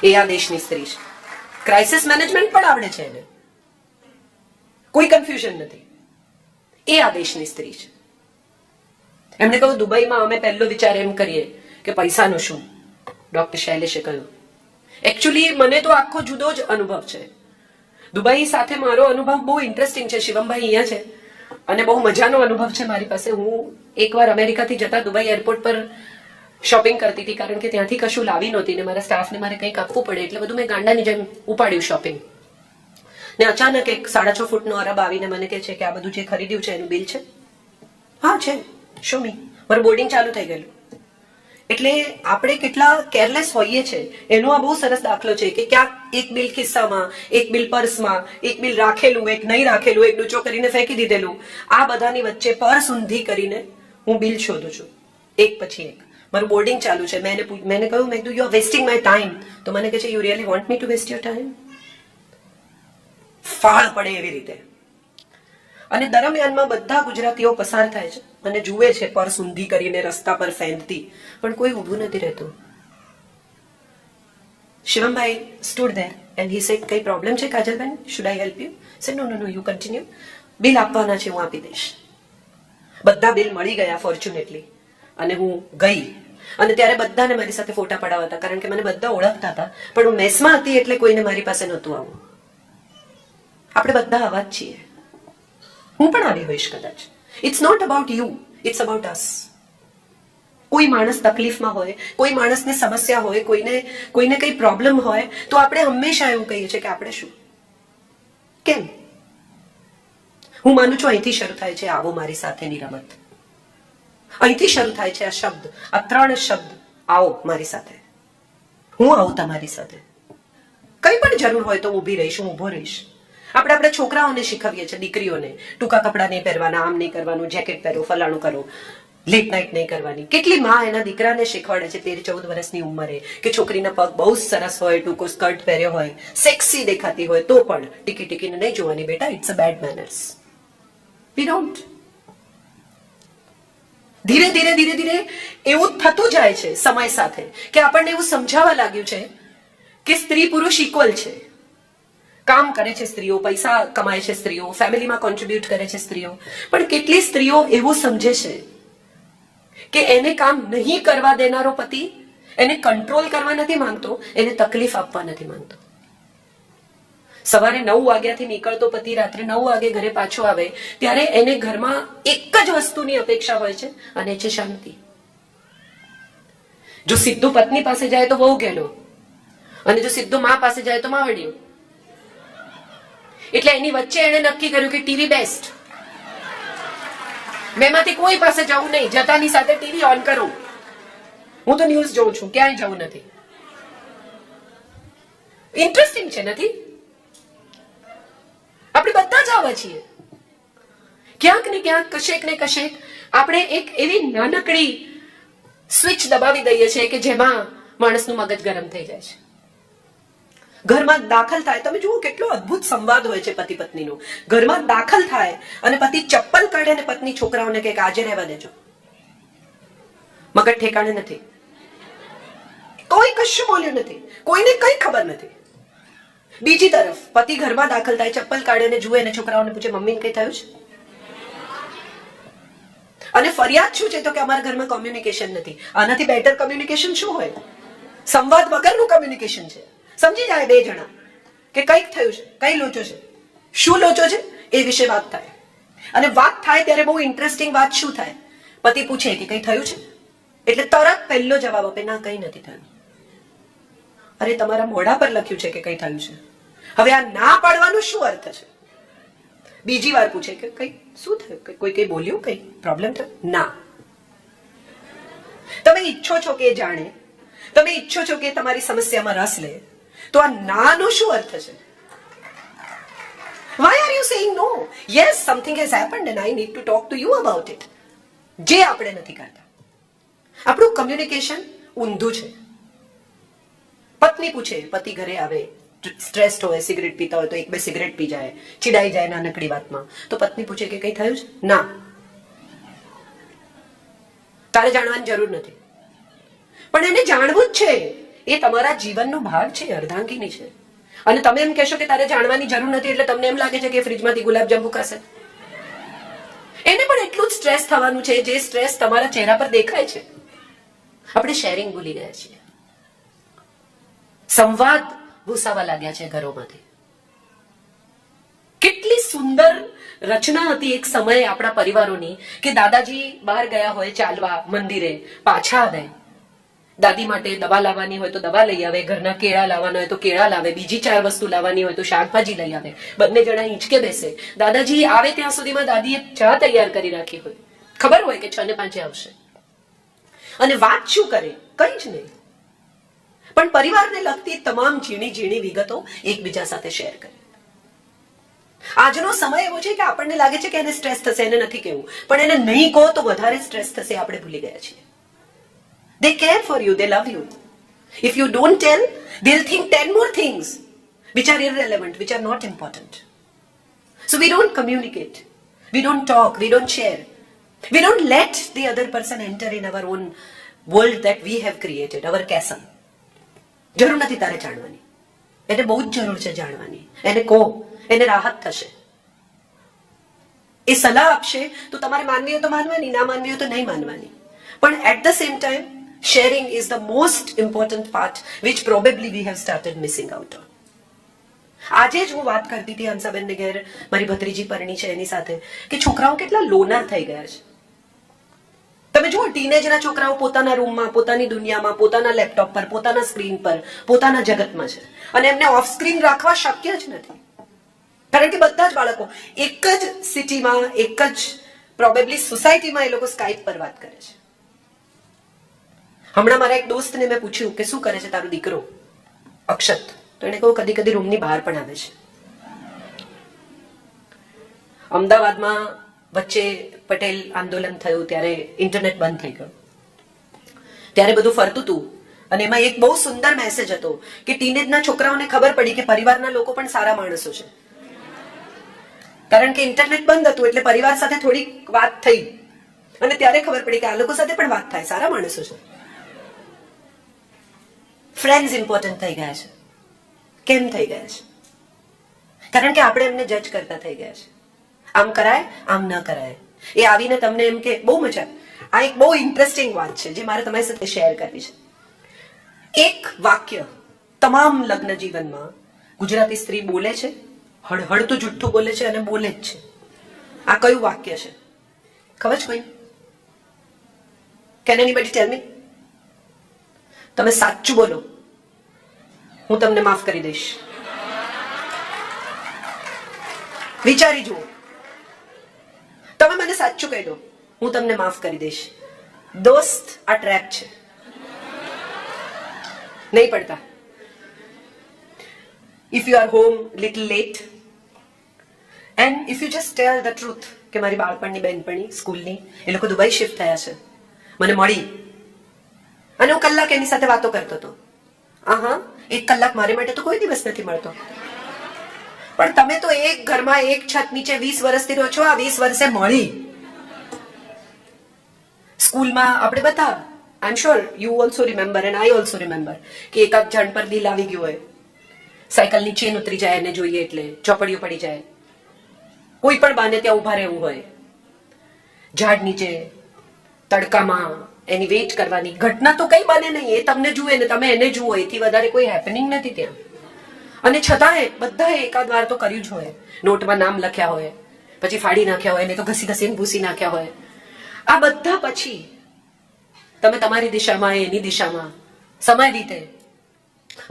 એ આ દેશની સ્ત્રી છે. ક્રાઇસિસ મેનેજમેન્ટ પણ આવડે છે એને, કોઈ કન્ફ્યુઝન નથી. એ આ દેશની સ્ત્રી છે. એમણે કહ્યું દુબઈમાં અમે પહેલો વિચાર એમ કરીએ કે પૈસાનું શું. ડોક્ટર શૈલેષે કહ્યું એકચ્યુઅલી મને તો આખો જુદો જ અનુભવ છે. દુબઈ સાથે મારો અનુભવ બહુ ઇન્ટરેસ્ટિંગ છે. શિવમભાઈ અહીંયા છે અને બહુ મજાનો અનુભવ છે મારી પાસે. હું એકવાર અમેરિકાથી જતા દુબઈ એરપોર્ટ પર શોપિંગ કરતી હતી, કારણ કે ત્યાંથી કશું લાવી નહોતી ને મારા સ્ટાફને મારે કંઈક આપવું પડે એટલે બધું મેં ગાંડાની જેમ ઉપાડ્યું શોપિંગ. ને અચાનક એક 6.5 ફૂટનો અરબ આવીને મને કહે છે કે આ બધું જે ખરીદ્યું છે એનું બિલ છે. હા છે, શો મી. મારું બોર્ડિંગ ચાલુ થઈ ગયેલું. એટલે આપણે કેટલા કેરલેસ હોઈએ છે એનો આ બહુ સરસ દાખલો છે કે ક્યાંક એક બિલ ખિસ્સામાં, એક બિલ પર્સમાં, એક બિલ રાખેલું, એક નહીં રાખેલું, એક ડૂચો કરીને ફેંકી દીધેલું. આ બધાની વચ્ચે પર્સ ઊંધી કરીને હું બિલ શોધું છું એક પછી એક. મારું બોર્ડિંગ ચાલુ છે. મેં કહ્યું મેં કીધું you are wasting my time. તો મને કહે છે you really want me to waste your time. ફાળ પડે એવી રીતે. અને દરમિયાનમાં બધા ગુજરાતીઓ પસાર થાય છે અને જુએ છે પર્સ ઊંધી કરીને રસ્તા પર ફેંકતી, પણ કોઈ ઊભું નથી રહેતું. શિવમભાઈ stood there and he said કઈ પ્રોબ્લેમ છે કાજલબેન? should I help you? said no no no you continue. Bill આપવાના છે, હું આપી દઈશ. બધા બિલ મળી ગયા ફોર્ચ્યુનેટલી અને હું ગઈ. અને ત્યારે બધાને મારી સાથે ફોટા પડાવવા હતા, કારણ કે મને બધા ઓળખતા હતા, પણ હું મેસમાં હતી એટલે કોઈને મારી પાસે નહોતું આવવું. આપણે બધા આવા જ છીએ. હું પણ આવી હોઈશ કદાચ. It's not about you, it's about us. કોઈ માણસ તકલીફમાં હોય, કોઈ માણસને સમસ્યા હોય, કોઈને કઈ પ્રોબ્લેમ હોય તો આપણે હંમેશા એવું કહીએ છીએ કે આપણે શું, કેમ. હું માનું છું અહીંથી શરૂ થાય છે આવો મારી સાથેની રમત. અહીંથી શરૂ થાય છે આ શબ્દ, આ 3 શબ્દ. આવો મારી સાથે, હું આવું તમારી સાથે. કઈ પણ જરૂર હોય તો ઊભી રહીશ, હું ઊભો રહીશ. આપણે આપણા છોકરાઓને શીખવીએ છીએ, દીકરીઓને ટૂંકા કપડાં નહીં પહેરવાના, આમ નહીં કરવાનું, જેકેટ પહેરો, ફલાણું કરો, લેટ નાઇટ નહીં કરવાની. કેટલી માં એના દીકરાને શીખવાડે છે 13-14 વર્ષની ઉંમરે કે છોકરીના પગ બહુ સરસ હોય, ટૂંકો સ્કર્ટ પહેર્યો હોય, સેક્સી દેખાતી હોય તો પણ ટીકી ટીકીને નહીં જોવાની બેટા, it's a bad manners. We don't. ધીરે ધીરે ધીરે ધીરે એવું થતું જાય છે સમય સાથે કે આપણને એવું સમજાવવા લાગ્યું છે કે સ્ત્રી પુરુષ ઇક્વલ છે. કામ કરે છે સ્ત્રીઓ, પૈસા કમાય છે સ્ત્રીઓ, ફેમિલીમાં કોન્ટ્રીબ્યુટ કરે છે સ્ત્રીઓ, પણ કેટલી સ્ત્રીઓ એવું સમજે છે કે એને કામ નહીં કરવા દેનારો પતિ એને કંટ્રોલ કરવા નથી માંગતો, એને તકલીફ આપવા નથી માંગતો. સવારે 9 વાગ્યાથી નીકળતો પતિ રાત્રે 9 વાગે ઘરે પાછો આવે ત્યારે એને ઘરમાં એક જ વસ્તુની અપેક્ષા હોય છે અને છે શાંતિ. જો સીધું પત્ની પાસે જાય તો બહુ ગેલો, અને જો સીધું મા પાસે જાય તો માવડિયું. એટલે એની વચ્ચે એને નક્કી કર્યું કે ટીવી બેસ્ટ. મેમાંથી કોઈ પાસે જવું નહીં, જતાની સાથે ટીવી ઓન કરું. હું તો ન્યૂઝ જોઉં છું, ક્યાંય જવું નથી. ઇન્ટરેસ્ટિંગ છે નથી? આપણે બધા જ આવા છીએ. ક્યાંક ને ક્યાંક, કશેક ને કશેક આપણે એક એવી નાનકડી સ્વિચ દબાવી દઈએ છીએ કે જેમાં માણસનું મગજ ગરમ થઈ જાય છે. ઘરમાં દાખલ થાય, તમે જુઓ કેટલો અદ્ભુત સંવાદ હોય છે પતિ પત્નીનો. ઘરમાં દાખલ થાય અને પતિ ચપ્પલ કાઢે અને પત્ની છોકરાઓને કહે કે આજે રહેવા દેજો. મગજ ઠેકાણે નથી, કોઈ કશું બોલ્યું નથી, કોઈને કઈ ખબર નથી. બીજી તરફ પતિ ઘરમાં દાખલ થાય, ચપ્પલ કાઢે અને જુએ અને છોકરાઓને પૂછે મમ્મીને કઈ થયું છે? અને ફરિયાદ શું છે તો કે અમારા ઘરમાં કોમ્યુનિકેશન નથી. આનાથી બેટર કોમ્યુનિકેશન શું હોય? સંવાદ વગરનું કોમ્યુનિકેશન છે. સમજી જાય બે જણા કે કંઈક થયું છે, કઈ લોચો છે, શું લોચો છે એ વિશે વાત થાય. અને વાત થાય ત્યારે બહુ ઇન્ટરેસ્ટિંગ વાત શું થાય, પતિ પૂછે કે કઈ થયું છે એટલે તરત પહેલો જવાબ આપે ના કઈ નથી થયું. અરે તમારા મોઢા પર લખ્યું છે કે કઈ થયું છે. હવે આ ના પાડવાનો શું અર્થ છે? બીજી વાર પૂછે કે કઈ શું થયું, કોઈ કઈ બોલ્યું, કઈ પ્રોબ્લેમ થયો? ના. તમે ઈચ્છો છો કે જાણે, તમે ઈચ્છો છો કે તમારી સમસ્યામાં રસ લે, તો આ નાનો શું અર્થ છે? Why are you saying no? Yes, something has happened and I need to talk to you about it. જે આપણે નથી કરતા. આપણું કમ્યુનિકેશન ઊંધું છે. પત્ની પૂછે, પતિ ઘરે આવે, સ્ટ્રેસ્ડ હોય, સિગરેટ પીતા હોય તો 1-2 સિગરેટ પી જાય, ચીડાઈ જાય નાનકડી વાતમાં, તો પત્ની પૂછે કે કઈ થયું છે? ના. તારે જાણવાની જરૂર નથી. પણ એને જાણવું જ છે. એ તમારા જીવનનો ભાગ છે, અર્ધાંગીની છે. અને તમે એમ કહેશો કે તારે જાણવાની જરૂર નથી એટલે તમને એમ લાગે છે કે ફ્રીજમાંથી ગુલાબજાંબુ ખાશે. એને પણ એટલું જ સ્ટ્રેસ થવાનું છે જે સ્ટ્રેસ તમારા ચહેરા પર દેખાય છે. આપણે શેરિંગ ભૂલી ગયા છીએ. સંવાદ ભૂસાવા લાગ્યા છે ઘરોમાંથી. કેટલી સુંદર રચના હતી એક સમયે આપણા પરિવારોની કે દાદાજી બહાર ગયા હોય ચાલવા મંદિરે, પાછા આવે, દાદી માટે દવા લાવવાની હોય તો દવા લઈ આવે, ઘરના કેળા લાવવાના હોય તો કેળા લાવે, બીજી 4 વસ્તુ લાવવાની હોય તો શાકભાજી લઈ આવે, બંને જણા હિંચકે બેસે. દાદાજી આવે ત્યાં સુધીમાં દાદીએ ચા તૈયાર કરી રાખી હોય, ખબર હોય કે 6:05 આવશે. અને વાત શું કરે? કઈ જ નહીં, પણ પરિવારને લગતી તમામ ઝીણી ઝીણી વિગતો એકબીજા સાથે શેર કરે. આજનો સમય એવો છે કે આપણને લાગે છે કે એને સ્ટ્રેસ થશે, એને નથી કહેવું, પણ એને નહીં કહો તો વધારે સ્ટ્રેસ થશે. આપણે ભૂલી ગયા છીએ. They care for you, they love you. If you don't tell, they'll think 10 more things which are irrelevant, which are not important. So we don't communicate, we don't talk, we don't share, we don't let the other person enter in our own world that we have created, our castle. જરૂર નથી તારે જાણવાની, એને બહુ જ જરૂર છે જાણવાની. એને કહો, એને રાહત થશે. એ સલાહ આપશે તો તમારે માનવી હોય તો માનવાની, ના માનવી હોય તો નહીં માનવાની. પણ at the same time, sharing is the most important part which probably we have started missing out on. આજે જ હું વાત કરતી હતી હંસાબેનને ઘેર, મારી ભત્રીજી પરણી છે એની સાથે, કે છોકરાઓ કેટલા લોનાર થઈ ગયા છે. તમે જુઓ, ટીનેજના છોકરાઓ પોતાના રૂમમાં, પોતાની દુનિયામાં, પોતાના લેપટોપ પર, પોતાના સ્ક્રીન પર, પોતાના જગતમાં છે. અને એમને ઓફ સ્ક્રીન રાખવા શક્ય જ નથી, કારણ કે બધા જ બાળકો એક જ સિટીમાં, એક જ પ્રોબેબલી સોસાયટીમાં એ લોકો સ્કાઇપ પર વાત કરે છે. હમણાં મારા એક દોસ્તને મેં પૂછ્યું કે શું કરે છે તારો દીકરો અક્ષત, તો એને કહું કદી કદી રૂમની બહાર પણ આવે છે. અમદાવાદમાં વચ્ચે પટેલ આંદોલન થયું ત્યારે ઇન્ટરનેટ બંધ થઈ ગયું, ત્યારે બધું ફરતું હતું. અને એમાં એક બહુ સુંદર મેસેજ હતો કે ટીનેજના છોકરાઓને ખબર પડી કે પરિવારના લોકો પણ સારા માણસો છે. કારણ કે ઇન્ટરનેટ બંધ હતું એટલે પરિવાર સાથે થોડીક વાત થઈ, અને ત્યારે ખબર પડી કે આ લોકો સાથે પણ વાત થાય, સારા માણસો છે. ફ્રેન્ડ્સ ઇમ્પોર્ટન્ટ થઈ ગયા છે. કેમ થઈ ગયા છે? કારણ કે આપણે એમને જજ કરતા થઈ ગયા છે. આમ કરાય, આમ ન કરાય. એ આવીને તમને એમ કે બહુ મજા. આ એક બહુ ઇન્ટરેસ્ટિંગ વાત છે જે મારે તમારી સાથે શેર કરવી છે. એક વાક્ય તમામ લગ્ન જીવનમાં ગુજરાતી સ્ત્રી બોલે છે, હળહળતું જુઠ્ઠું બોલે છે અને બોલે જ છે. આ કયું વાક્ય છે? ખબર છે કોઈ? કેન એનીબડી ટેલ મી? તમે સાચું બોલો, હું તમને માફ કરી દઈશ. વિચારી જુઓ, તમે મને સાચું કહી દો, હું તમને માફ કરી દઈશ. દોસ્ત, આ ટ્રેપ છે, નહીં પડતા. If you are home little late and if you just tell the truth કે મારી બાળપણની બહેનપણી સ્કૂલની, એ લોકો દુબઈ શિફ્ટ થયા છે, મને મળી અને હું કલાક એની સાથે વાતો કરતો હતો. હા, 1 કલાક મારે માટે તો કોઈ દિવસ નથી મળતો. પણ તમે તો એક ઘરમાં એક છત નીચે 20 વર્ષથી રહો છો. આ 20 વર્ષે મળી. સ્કૂલમાં આપણે બધા, I am sure you also remember and I also remember, કે એકાદ જણ પર દિલ આવી ગયું હોય, સાયકલની ચેન ઉતરી જાય એને જોઈએ એટલે, ચોપડીઓ પડી જાય, કોઈ પણ બાને ત્યાં ઉભા રહેવું હોય, ઝાડ નીચે તડકામાં એની વેઇટ કરવાની. ઘટના તો કઈ બને નહીં, એ તમને જુએ ને તમે એને જુઓ, એથી વધારે કોઈ હેપનિંગ નથી ત્યાં. અને છતાંય બધાએ એકાદ વાર તો કર્યું જ હોય. નોટમાં નામ લખ્યા હોય, પછી ફાડી નાખ્યા હોય, ને તો ઘસી ઘસીને ભૂસી નાખ્યા હોય. આ બધા પછી તમે તમારી દિશામાં, એની દિશામાં સમય વીતે,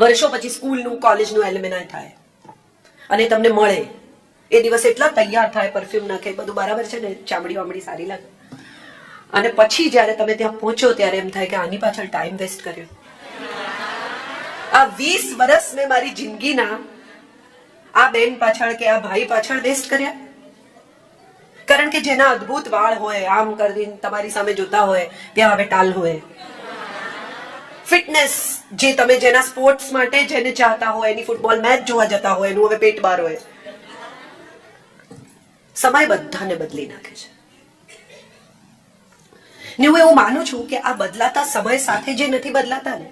વર્ષો પછી સ્કૂલનું કોલેજનું એલ્યુમિનાય થાય અને તમને મળે. એ દિવસ એટલા તૈયાર થાય, પરફ્યુમ નાખે, બધું બરાબર છે ને, ચામડી વામડી સારી લાગે. અને પછી જ્યારે તમે ત્યાં પહોંચો ત્યારે એમ થાય કે આની પાછળ ટાઈમ વેસ્ટ કર્યો. આ 20 વર્ષ મેં મારી જિંદગીના આ બેન પાછળ કે આ ભાઈ પાછળ વેસ્ટ કર્યા. કારણ કે જેના અદ્ભુત વાળ હોય, આમ કરીને તમારી સામે જોતા હોય, ત્યાં હવે ટાલ હોય. ફિટનેસ, જે તમે જેના સ્પોર્ટ્સ માટે જેને ચાહતા હોય, એની ફૂટબોલ મેચ જોવા જતા હોય, એનું હવે પેટ બહાર હોય. સમય બધાને બદલી નાખે છે. ને હું એવું માનું છું કે આ બદલાતા સમય સાથે જે નથી બદલાતા ને,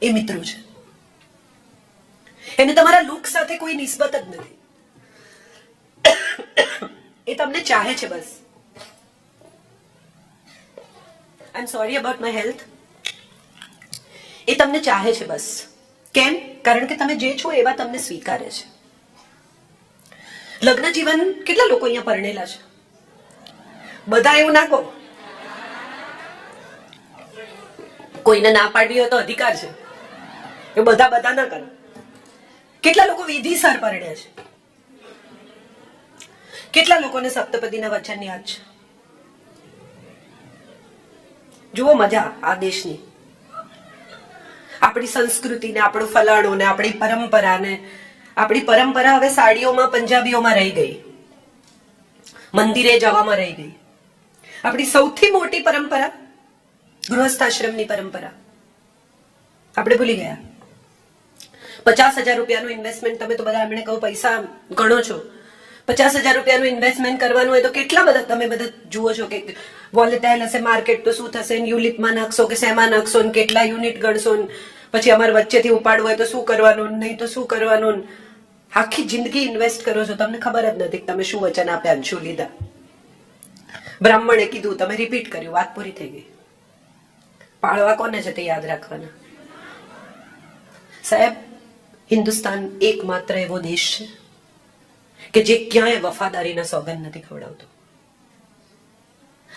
એ મિત્રો છે. એને તમારા લુક સાથે કોઈ નિસ્બત જ નથી. એ તમને ચાહે છે બસ. I am sorry about my health. એ તમને ચાહે છે બસ. કેમ? કારણ કે તમે જે છો એવા તમને સ્વીકારે છે. લગ્ન જીવન કેટલા લોકો અહીંયા પરણેલા છે? બધા એવું ના કહો. કોઈને ના પાડવી હોય તો અધિકાર છે. એ બધા ના કરો. કેટલા લોકો વિધિસર પરણ્યા છે? કેટલા લોકોને સપ્તપદીના વચન યાદ છે? જુઓ મજા આ દેશની, આપણી સંસ્કૃતિને, આપણું ફલાણું ને આપણી પરંપરાને. આપણી પરંપરા હવે સાડીઓમાં, પંજાબીઓમાં રહી ગઈ, મંદિરે જવામાં રહી ગઈ. આપણી સૌથી મોટી પરંપરા ગૃહસ્થાશ્રમની પરંપરા આપણે ભૂલી ગયા. 50,000 રૂપિયાનું ઇન્વેસ્ટમેન્ટ, તમે તો બધા એમણે કહો પૈસા ગણો છો. 50,000 રૂપિયાનું ઇન્વેસ્ટમેન્ટ કરવાનું હોય તો કેટલા બધા તમે બધા જુઓ છો કે વોલેટાઇલ હશે માર્કેટ તો શું થશે, યુલિપમાં નાખશો કે શેમાં નાખશો, કેટલા યુનિટ ગણશો, પછી અમારે વચ્ચેથી ઉપાડવું હોય તો શું કરવાનું, નહીં તો શું કરવાનું. આખી જિંદગી ઇન્વેસ્ટ કરો છો, તમને ખબર જ નથી કે તમે શું વચન આપ્યા, શું લીધા. બ્રાહ્મણે કીધું, તમે રિપીટ કર્યું, વાત પૂરી થઈ ગઈ. પાળવા કોને છે તે યાદ રાખવાના. સાહેબ, હિન્દુસ્તાન એકમાત્ર એવો દેશ છે કે જે ક્યાંય વફાદારીના સોગંદ નથી ખવડાવતો.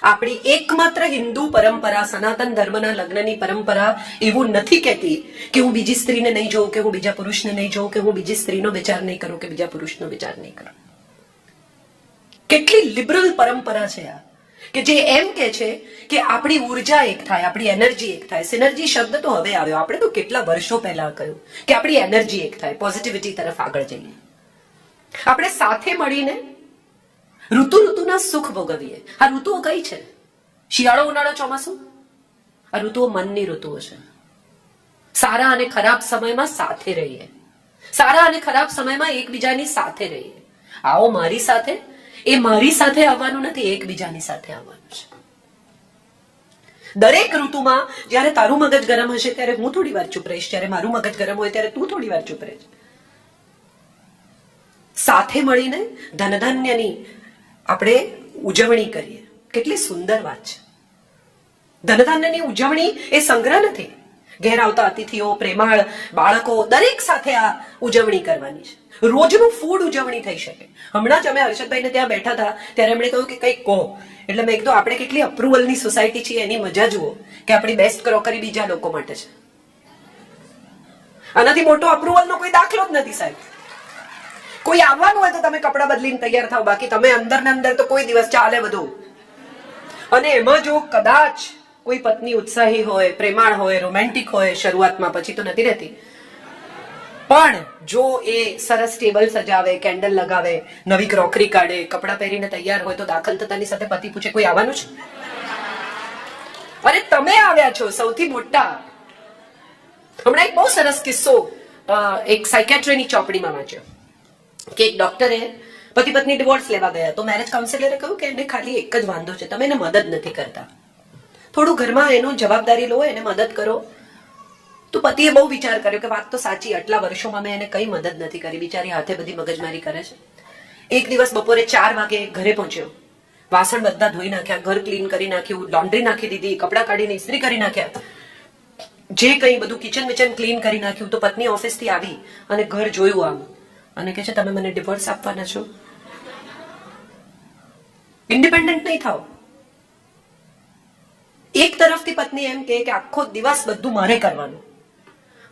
આપણી એકમાત્ર હિન્દુ પરંપરા, સનાતન ધર્મના લગ્નની પરંપરા એવું નથી કહેતી કે હું બીજી સ્ત્રીને નહીં જોઉં, કે હું બીજા પુરુષને નહીં જોઉં, કે હું બીજી સ્ત્રીનો વિચાર નહીં કરું, કે બીજા પુરુષનો વિચાર નહીં કરું. કેટલી લિબરલ પરંપરા છે આ, કે જે એમ કે છે કે આપણી ઉર્જા એક થાય, આપણી એનર્જી એક થાય. સિનર્જી શબ્દ તો હવે આવ્યો, આપણે તો કેટલા વર્ષો પહેલા કહ્યું કે આપણી એનર્જી એક થાય, પોઝિટિવિટી તરફ આગળ જઈએ. આપણે સાથે મળીને ઋતુના સુખ ભોગવીએ. આ ઋતુઓ કઈ છે? શિયાળો, ઉનાળો, ચોમાસું. આ ઋતુઓ મનની ઋતુઓ છે. સારા અને ખરાબ સમયમાં સાથે રહીએ, સારા અને ખરાબ સમયમાં એકબીજાની સાથે રહીએ. આવો મારી સાથે. એ મારી સાથે આવવાનું નથી, એકબીજાની સાથે આવવાનું છે. દરેક ઋતુમાં જ્યારે તારું મગજ ગરમ હશે ત્યારે હું થોડી વાર ચૂપ રહીશ, જ્યારે મારું મગજ ગરમ હોય ત્યારે તું થોડી વાર ચૂપ રહીશ. સાથે મળીને ધનધાન્યની આપણે ઉજવણી કરીએ. કેટલી સુંદર વાત છે. ધનધાન્યની ઉજવણી એ સંગ્રહ નથી. ઘેર આવતા અતિથિઓ, પ્રેમાળ બાળકો, દરેક સાથે આ ઉજવણી કરવાની છે. રોજનું ફૂડ ઉજવણી થઈ શકે. હમણાં જ અમે હર્ષદભાઈને ત્યાં બેઠા હતા ત્યારે એમણે કહ્યું કે કંઈક કહો. એટલે મેં કીધું આપણે કેટલી અપ્રુવલની સોસાયટી છીએ, એની મજા જુઓ કે આપણી બેસ્ટ ક્રોકરી બીજા લોકો માટે છે. આનાથી મોટો અપ્રુવલનો કોઈ દાખલો જ નથી સાહેબ. કોઈ આવવાનું હોય તો તમે કપડાં બદલીને તૈયાર થાવ, બાકી તમે અંદર ને અંદર તો કોઈ દિવસ ચાલે બધું. અને એમાં જો કદાચ કોઈ પત્ની ઉત્સાહી હોય, પ્રેમાળ હોય, રોમેન્ટિક હોય શરૂઆતમાં, પછી તો નથી રહેતી, પણ જો એ સરસ ટેબલ સજાવે, કેન્ડલ લગાવે, નવી ક્રોકરી કાઢે, કપડાં પહેરીને તૈયાર હોય તો દાખલ થતાની સાથે પતિ પૂછે કોઈ આવવાનું છે? અરે તમે આવ્યા છો સૌથી મોટા. હમણાં એક બહુ સરસ કિસ્સો એક સાયકેટ્રીની ચોપડીમાં વાંચ્યો કે એક ડોક્ટરે પતિ પત્ની ડિવોર્સ લેવા ગયા તો મેરેજ કાઉન્સિલરે કહ્યું કે એને ખાલી એક જ વાંધો છે, તમે એને મદદ નથી કરતા. થોડું ઘરમાં એનું જવાબદારી લો, એને મદદ કરો. તો પતિએ બહુ વિચાર કર્યો કે વાત તો સાચી, આટલા વર્ષોમાં મેં એને કઈ મદદ નથી કરી, બિચારી હાથે બધી મગજમારી કરે છે. એક દિવસ બપોરે 4 વાગે ઘરે પહોંચ્યો, વાસણ બધા ધોઈ નાખ્યા, ઘર ક્લીન કરી નાખ્યું, લોન્ડ્રી નાખી દીધી, કપડાં કાઢીને ઇસ્ત્રી કરી નાખ્યા, જે કંઈ બધું કિચન વિચન ક્લીન કરી નાખ્યું. તો પત્ની ઓફિસથી આવી અને ઘર જોયું આમ અને કહે છે તમે મને ડિવોર્સ આપવાના છો? ઇન્ડિપેન્ડન્ટ નહીં થાવ. એક તરફથી પત્ની એમ કે આખો દિવસ બધું મારે કરવાનું,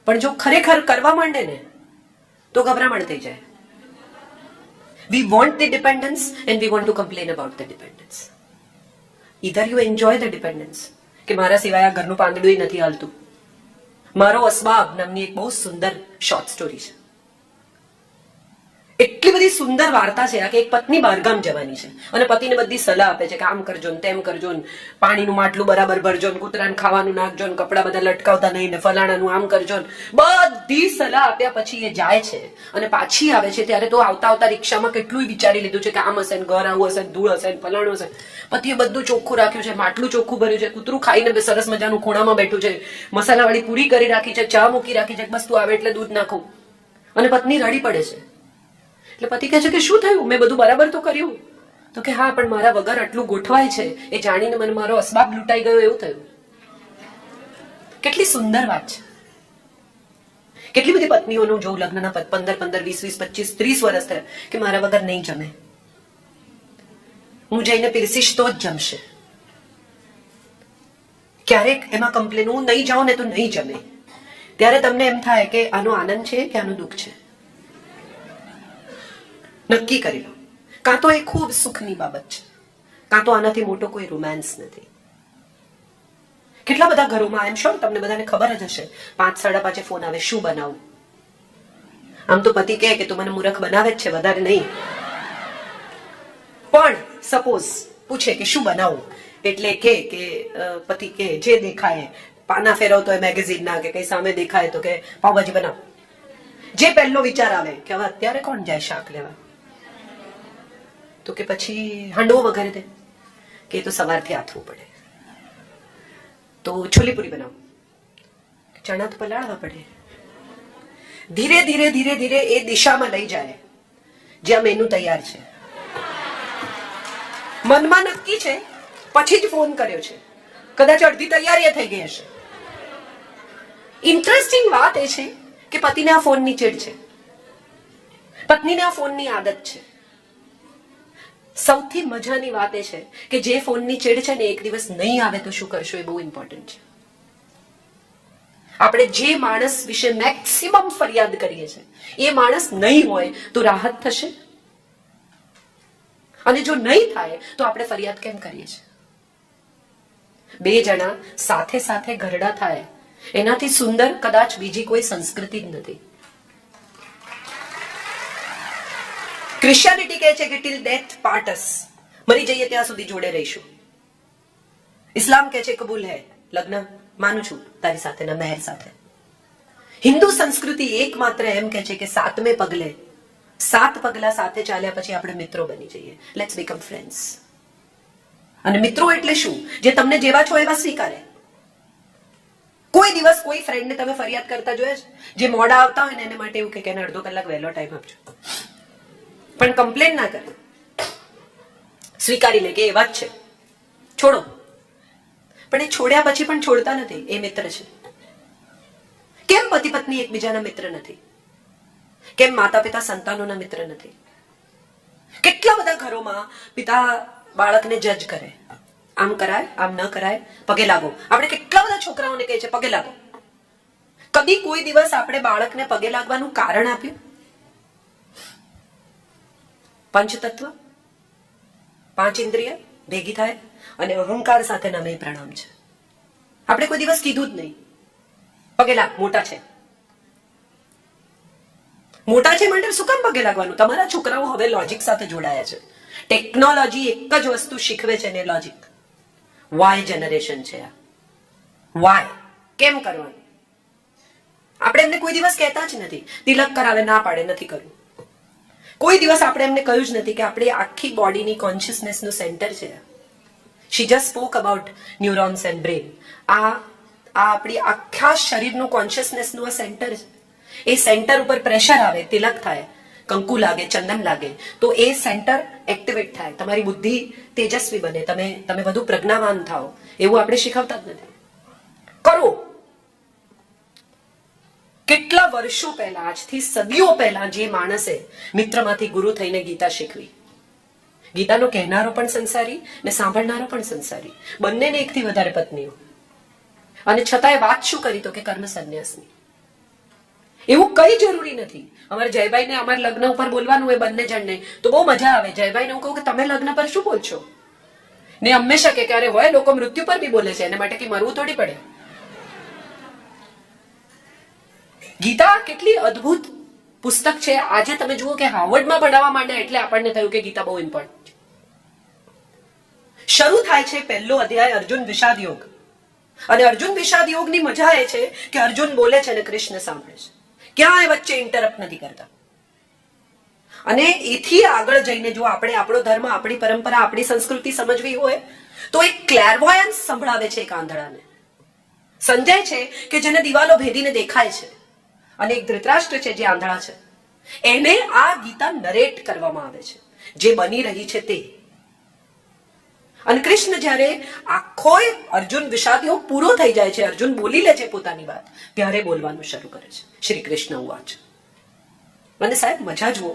પણ જો ખરેખર કરવા માંડે ને તો ગભરામણ થઈ જાય. We want the dependence and we want to complain about the dependence. Either you enjoy the dependence કે મારા સિવાય આ ઘરનું પાંદડું નથી હાલતું. મારો અસ્બાબ નામની એક બહુ સુંદર શોર્ટ સ્ટોરી છે. એટલી બધી સુંદર વાર્તા છે આ કે એક પત્ની બહારગામ જવાની છે અને પતિને બધી સલાહ આપે છે કે આમ કરજો ને તેમ કરજો ને પાણીનું માટલું બરાબર ભરજો ને કૂતરાને ખાવાનું નાખજો ને કપડા બધા લટકાવતા નહીં ને ફલાણાનું આમ કરજો ને બધી સલાહ આપ્યા પછી એ જાય છે અને પાછી આવે છે ત્યારે તો આવતા આવતા રિક્ષામાં કેટલું વિચારી લીધું છે કે આમ હશે ને ઘર આવું હશે ને ધૂળ હશે ને ફલાણું હશે. પતિએ બધું ચોખ્ખું રાખ્યું છે, માટલું ચોખ્ખું ભર્યું છે, કૂતરું ખાઈને સરસ મજાનું ખૂણામાં બેઠું છે, મસાલાવાળી પૂરી કરી રાખી છે, ચા મૂકી રાખી છે, બસ તું આવે એટલે દૂધ નાખું. અને પત્ની રડી પડે છે. એટલે પતિ કહે છે કે શું થયું, મેં બધું બરાબર તો કર્યું. તો કે હા, પણ મારા વગર આટલું ગોઠવાય છે એ જાણીને મને મારો અસબાબ લૂંટાઈ ગયો એવું થયું. કેટલી સુંદર વાત છે. કેટલી બધી પત્નીઓનું જોઉં લગ્નના 15, 20, 25, 30 વર્ષ થયા કે મારા વગર નહીં જમે, હું જઈને પીરસીશ તો જ જમશે. ક્યારેક એમાં કમ્પ્લેન, હું નહીં જાઉં ને તો નહીં જમે. ત્યારે તમને એમ થાય કે આનો આનંદ છે કે આનું દુઃખ છે. નક્કી કરી લો. કાં તો એ ખૂબ સુખની બાબત છે, કાં તો આનાથી મોટો કોઈ રોમાન્સ નથી. કેટલા બધા ઘરોમાં આઈ એમ શ્યોર તમને બધાને ખબર જ હશે, 5, 5:30 ફોન આવે, શું બનાવું. આમ તો પતિ કહે કે તું મને મૂર્ખ બનાવે જ છે, વધારે નહીં. પણ સપોઝ પૂછે કે શું બનાવું, એટલે કે પતિ કે જે દેખાય, પાના ફેરવતો હોય મેગેઝિન ના કે કઈ સામે દેખાય તો કે પાવભાજી બનાવ. જે પહેલો વિચાર આવે કે હવે અત્યારે કોણ જાય શાક લેવા, તો કે પછી હાંડવો વગેરે દે, કે તો સવારથી આથવું પડે. તો છોલીપુરી બનાવો, ચણા તો પલાળવા પડે. ધીરે ધીરે ધીરે ધીરે એ દિશામાં લઈ જાય જ્યાં મેનુ તૈયાર છે. મનમાં નક્કી છે, પછી જ ફોન કર્યો છે, કદાચ અડધી તૈયારી થઈ ગઈ હશે. ઇન્ટરેસ્ટિંગ વાત એ છે કે પતિને આ ફોનની ચીડ છે, પત્નીને આ ફોનની આદત છે. સૌથી મજાની વાત એ છે કે જે ફોનની ચીડ છે ને એક દિવસ નહીં આવે તો શું કરશો, એ બહુ ઇમ્પોર્ટન્ટ છે. આપણે જે માણસ વિશે મેક્સિમમ ફરિયાદ કરીએ છીએ એ માણસ નહીં હોય તો રાહત થશે, અને જો નહીં થાય તો આપણે ફરિયાદ કેમ કરીએ છીએ. 2 જણા સાથે સાથે ઘરડા થાય એનાથી સુંદર કદાચ બીજી કોઈ સંસ્કૃતિ જ નથી. ક્રિશ્ચિયાનિટી કહે છે કે ટિલ ડેથ પાર્ટ અસ, મરી જઈએ ત્યાં સુધી જોડે રહીશું. ઇસ્લામ કહે છે કબૂલ હે, લગ્ન માનું છું તારી સાથેના મહેર સાથે. હિન્દુ સંસ્કૃતિ એકમાત્ર એમ કહે છે કે 7મે પગલે 7 પગલા સાથે ચાલ્યા પછી આપણે મિત્રો બની જઈએ, લેટ્સ બીકમ ફ્રેન્ડ્સ. અને મિત્રો એટલે શું, જે તમને જેવા છો એવા સ્વીકારે. કોઈ દિવસ કોઈ ફ્રેન્ડને તમે ફરિયાદ કરતા જોયા છે, જે મોડા આવતા હોય ને એને માટે એવું કે એને અડધો કલાક વહેલો ટાઈમ આપજો, પણ કમ્પ્લેન ના કરે, સ્વીકારી લે કે એવા જ છે, છોડો. પણ એ છોડ્યા પછી પણ છોડતા નથી, એ મિત્ર છે. કેમ પતિ પત્ની એકબીજાના મિત્ર નથી? કેમ માતા પિતા સંતાનોના મિત્ર નથી? કેટલા બધા ઘરોમાં પિતા બાળકને જજ કરે, આમ કરાય, આમ ન કરાય, પગે લાગો. આપણે કેટલા બધા છોકરાઓને કહે છે પગે લાગો. કદી કોઈ દિવસ આપણે બાળકને પગે લાગવાનું કારણ આપ્યું? પંચતત્વ, 5 ઇન્દ્રિય ભેગી થાય અને અહંકાર સાથેના મેં પ્રણામ છે. આપણે કોઈ દિવસ કીધું જ નહીં પગે લાગ, મોટા છે. મોટા છે માટે શું કામ પગે લાગવાનું? તમારા છોકરાઓ હવે લોજિક સાથે જોડાયા છે. ટેકનોલોજી એક જ વસ્તુ શીખવે છે ને, લોજિક. વાય જનરેશન છે આ. વાય કેમ કરવાનું? આપણે એમને કોઈ દિવસ કહેતા જ નથી. તિલક કરાવે, ના પાડે, નથી કરવું. કોઈ દિવસ આપણે એમને કહ્યું જ નથી કે આપણી આખી બોડીની કોન્શિયસનેસનું સેન્ટર છે. She just spoke about neurons and brain. આ આપણી આખા શરીરનું કોન્શિયસનેસનું આ સેન્ટર છે. એ સેન્ટર ઉપર પ્રેશર આવે, તિલક થાય, કંકુ લાગે, ચંદન લાગે, તો એ સેન્ટર એક્ટિવેટ થાય, તમારી બુદ્ધિ તેજસ્વી બને, તમે વધુ પ્રજ્ઞાવાન થાઓ. એવું આપણે શીખવતા જ નથી. કરો. કેટલા વર્ષો પહેલા, આજથી સદીઓ પહેલા જે માણસે મિત્રમાંથી ગુરુ થઈને ગીતા શીખવી. ગીતાનો કહેનારો પણ સંસારી ને સાંભળનારો પણ સંસારી, બંનેને એકથી વધારે પત્નીઓ, અને છતાંય વાત શું કરી તો કે કર્મ સંન્યાસની. એવું કઈ જરૂરી નથી. અમારે જયભાઈને અમારા લગ્ન ઉપર બોલવાનું હોય બંને જણને તો બહુ મજા આવે. જયભાઈને હું કહું કે તમે લગ્ન પર શું બોલશો, ને હંમેશા કે ક્યારે હોય લોકો મૃત્યુ પર બી બોલે છે, એને માટે કે મરવું થોડી પડે. ગીતા કેટલી અદ્ભુત પુસ્તક છે. આજે તમે જુઓ કે હાર્વર્ડમાં ભણાવવા માંડ્યા એટલે આપણને થયું કે ગીતા બહુ ઇમ્પોર્ટન્ટ છે. શરૂ થાય છે પહેલો અધ્યાય અર્જુન વિષાદ યોગ. અને અર્જુન વિષાદ યોગની મજા એ છે કે અર્જુન બોલે છે અને કૃષ્ણ સાંભળે છે, ક્યાંય વચ્ચે ઇન્ટરપ્ટ નથી કરતા. અને એથી આગળ જઈને જો આપણે આપણો ધર્મ, આપણી પરંપરા, આપણી સંસ્કૃતિ સમજવી હોય તો એક ક્લેરવોયન્સ સંભળાવે છે એક આંધળાને. સંજય છે કે જેને દિવાલો ભેદીને દેખાય છે, અને એક ધૃતરાષ્ટ્ર છે જે આંધળા છે. એને આ ગીતા નરેટ કરવામાં આવે છે, જે બની રહી છે તે. અને કૃષ્ણ જ્યારે આખો અર્જુન વિષાદ યોગ પૂરો થઈ જાય છે, અર્જુન બોલી લે છે પોતાની વાત, ત્યારે બોલવાનું શરૂ કરે છે. શ્રી કૃષ્ણ ઉવાચ. અને સાહેબ મજા જુઓ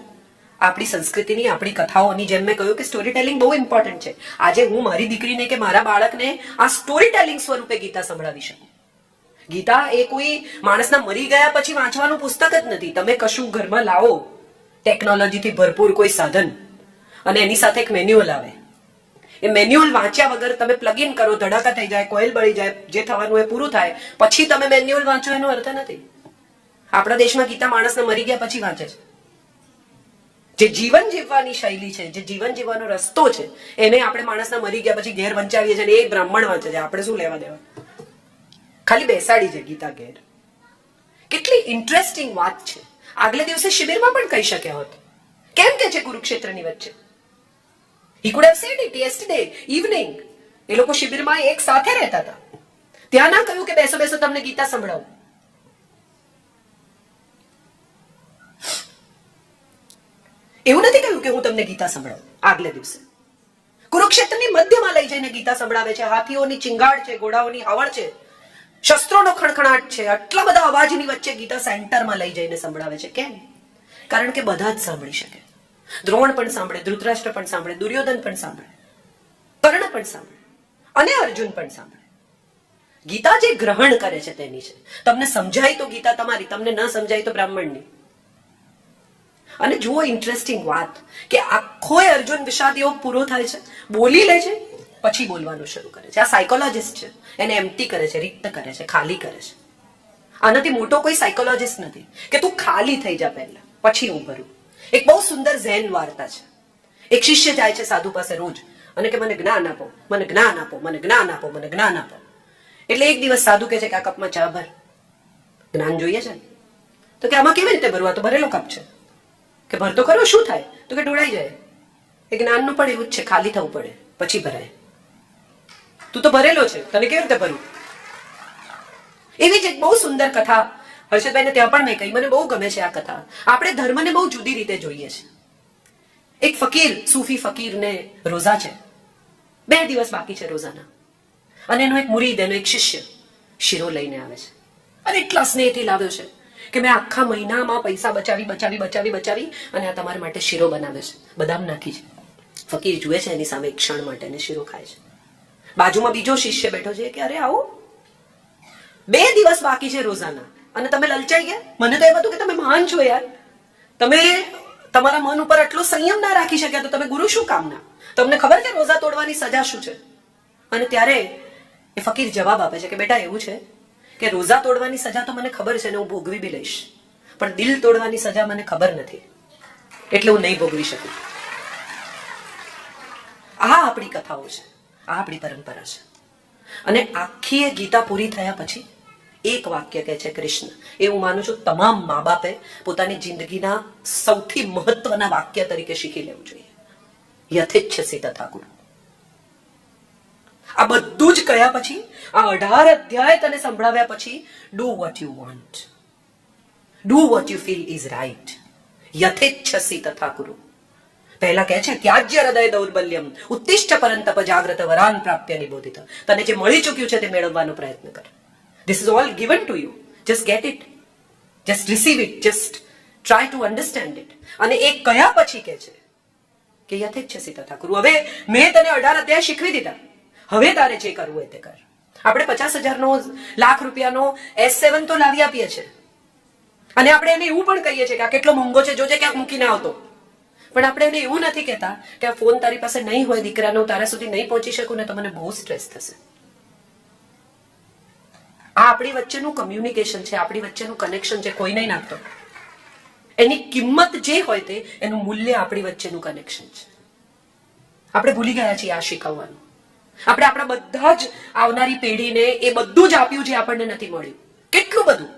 આપણી સંસ્કૃતિની, આપણી કથાઓની. જેમ મેં કહ્યું કે સ્ટોરી ટેલિંગ બહુ ઇમ્પોર્ટન્ટ છે. આજે હું મારી દીકરીને કે મારા બાળકને આ સ્ટોરી ટેલિંગ સ્વરૂપે ગીતા સંભળાવી શકું. ગીતા એ કોઈ માણસના મરી ગયા પછી વાંચવાનું પુસ્તક જ નથી. તમે કશું ઘરમાં લાવો ટેકનોલોજીથી ભરપૂર કોઈ સાધન, અને એની સાથે એક મેન્યુઅલ આવે. એ મેન્યુઅલ વાંચ્યા વગર તમે પ્લગ ઇન કરો, ધડાકા થઈ જાય, કોઇલ બળી જાય, જે થવાનું એ પૂરું થાય, પછી તમે મેન્યુઅલ વાંચો એનો અર્થ નથી. આપણા દેશમાં ગીતા માણસને મરી ગયા પછી વાંચે છે. જે જીવન જીવવાની શૈલી છે, જે જીવન જીવવાનો રસ્તો છે, એને આપણે માણસના મરી ગયા પછી ઘેર વંચાવીએ છીએ, એ બ્રાહ્મણ વાંચે છે. આપણે શું લેવા દેવા? ખાલી બેસાડી છે ગીતા ઘેર. કેટલી ઇન્ટરેસ્ટિંગ વાત છે. આગલે દિવસે શિબિરમાં પણ કહી શક્યા હોત. કેમ કે છે કુરુક્ષેત્રની વચ્ચે? He could have said it yesterday evening. એ લોકો શિબિરમાં એક સાથે રહેતા હતા. ત્યાં ના કહ્યું કે બેસો બેસો તમને ગીતા સંભળાવું. એવું નથી કહ્યું કે હું તમને ગીતા સંભળાવું. આગલે દિવસે કુરુક્ષેત્રની મધ્યમાં લઈ જઈને ગીતા સંભળાવે છે. હાથીઓની ચિંગાડ છે, ઘોડાઓની હાવળ છે, શસ્ત્રોનો ખણખણાટ છે. આટલા બધા અવાજની વચ્ચે ગીતા સેન્ટરમાં લઈ જઈને સંભળાવે છે. કેમ? કારણ કે બધા જ સાંભળી શકે. દ્રોણ પણ સાંભળે, ધૃતરાષ્ટ્ર પણ સાંભળે, દુર્યોધન પણ સાંભળે, કર્ણ પણ સાંભળે, અને અર્જુન પણ સાંભળે. ગીતા જે ગ્રહણ કરે છે તેની છે. તમને સમજાય તો ગીતા તમારી, તમને ન સમજાય તો બ્રાહ્મણની. અને જુઓ ઇન્ટરેસ્ટિંગ વાત કે આખો અર્જુન વિષાદ યોગ પૂરો થાય છે, બોલી લે છે, પછી બોલવાનું શરૂ કરે છે. આ સાયકોલોજીસ્ટ છે, એને એમ્પ્ટી કરે છે, રિક્ત કરે છે, ખાલી કરે છે. આનાથી મોટો કોઈ સાયકોલોજીસ્ટ નથી કે તું ખાલી થઈ જા પહેલા, પછી હું ભરું. એક બહુ સુંદર ઝેન વાર્તા છે. એક શિષ્ય જાય છે સાધુ પાસે રોજ અને કે મને જ્ઞાન આપો, મને જ્ઞાન આપો, મને જ્ઞાન આપો, મને જ્ઞાન આપો. એટલે એક દિવસ સાધુ કહે છે કે આ કપમાં ચા ભર, જ્ઞાન જોઈએ છે. તો કે આમાં કેવી રીતે ભરવું? આ તો ભરેલો કપ છે. કે ભરતો કરો, શું થાય? તો કે ઢોળાઈ જાય. એ જ્ઞાનનું પણ એવું જ છે, ખાલી થવું પડે પછી ભરાય. તું તો ભરેલો છે, તને કેવી રીતે ભરવું? એવી જ એક બહુ સુંદર કથા હર્ષદભાઈને ત્યાં પણ મેં કહી. મને બહુ ગમે છે આ કથા. આપણે ધર્મને બહુ જુદી રીતે જોઈએ છે. એક ફકીર, સૂફી ફકીરને રોઝા છે. 2 દિવસ બાકી છે રોઝાના. અને એનો એક મુરીદ, એનો એક શિષ્ય શીરો લઈને આવે છે. અને એટલા સ્નેહથી લાવ્યો છે કે મેં આખા મહિનામાં પૈસા બચાવી અને આ તમારા માટે શીરો બનાવે છે, બદામ નાખી છે. ફકીર જુએ છે એની સામે એક ક્ષણ માટે અને શીરો ખાય છે. બાજુમાં બીજો શિષ્ય બેઠો છે કે અરે આવો, 2 દિવસ બાકી છે રોઝાના અને તમે લલચાઈ ગયા. મને તો એમ હતું કે તમે મહાન છો યાર, તમે તમારા મન ઉપર આટલો સંયમ ના રાખી શક્યા તો તમે ગુરુ શું કામના? તમને ખબર છે રોઝા તોડવાની સજા શું છે? અને ત્યારે એ ફકીર જવાબ આપે છે કે બેટા એવું છે કે રોઝા તોડવાની સજા તો મને ખબર છે ને હું ભોગવી બી લઈશ, પણ દિલ તોડવાની સજા મને ખબર નથી, એટલે હું નહીં ભોગવી શકું. આ આપણી કથાઓ છે, આ આપણી પરંપરા છે. અને આખી એ ગીતા પૂરી થયા પછી એક વાક્ય કહે છે કૃષ્ણ. એ હું માનું છું તમામ મા બાપે પોતાની જિંદગીના સૌથી મહત્વના વાક્ય તરીકે શીખી લેવું જોઈએ. યથેચ્છસી તથા કુરુ. આ બધું જ કહ્યા પછી, આ 18 અધ્યાય તને સંભળાવ્યા પછી, do what you want, do what you feel is right, યથેચ્છસી તથા કુરુ. પહેલા કહે છે ત્યાજ્ય હૃદય દૌર્બલ્યમ ઉત્તિષ્ઠ પરંતપ જાગ્રત વરાન પ્રાપ્ય નિબોધિત. તને જે મળી ચૂક્યું છે તે મેળવવાનો પ્રયત્ન કર. This is all given to you. Just get it. Just receive it. Just try to understand it. અને એ કયા પછી કહે છે કે યથેચ્છસી તથા કુરુ. હવે મેં તને 18 અધ્યાય શીખવી દીધા, હવે તારે જે કરવું હોય તે કર. આપણે 50,000 નો લાખ રૂપિયાનો S7 તો લાવી આપીએ છીએ અને આપણે એને એવું પણ કહીએ છીએ કે આ કેટલો મોંઘો છે, જોજે ક્યાંક મૂકીને આવતો. પણ આપણે એને એવું નથી કહેતા કે આ ફોન તારી પાસે નહીં હોય દીકરાનો, તારા સુધી નહીં પહોંચી શકું ને તો મને બહુ સ્ટ્રેસ થશે. આ આપણી વચ્ચેનું કમ્યુનિકેશન છે, આપણી વચ્ચેનું કનેક્શન છે, કોઈ નહીં નાખતો. એની કિંમત જે હોય તે એનું મૂલ્ય આપણી વચ્ચેનું કનેક્શન છે. આપણે ભૂલી ગયા છીએ આ શીખવવાનું. આપણે આપણા બધા જ આવનારી પેઢીને એ બધું જ આપ્યું જે આપણને નથી મળ્યું. કેટલું બધું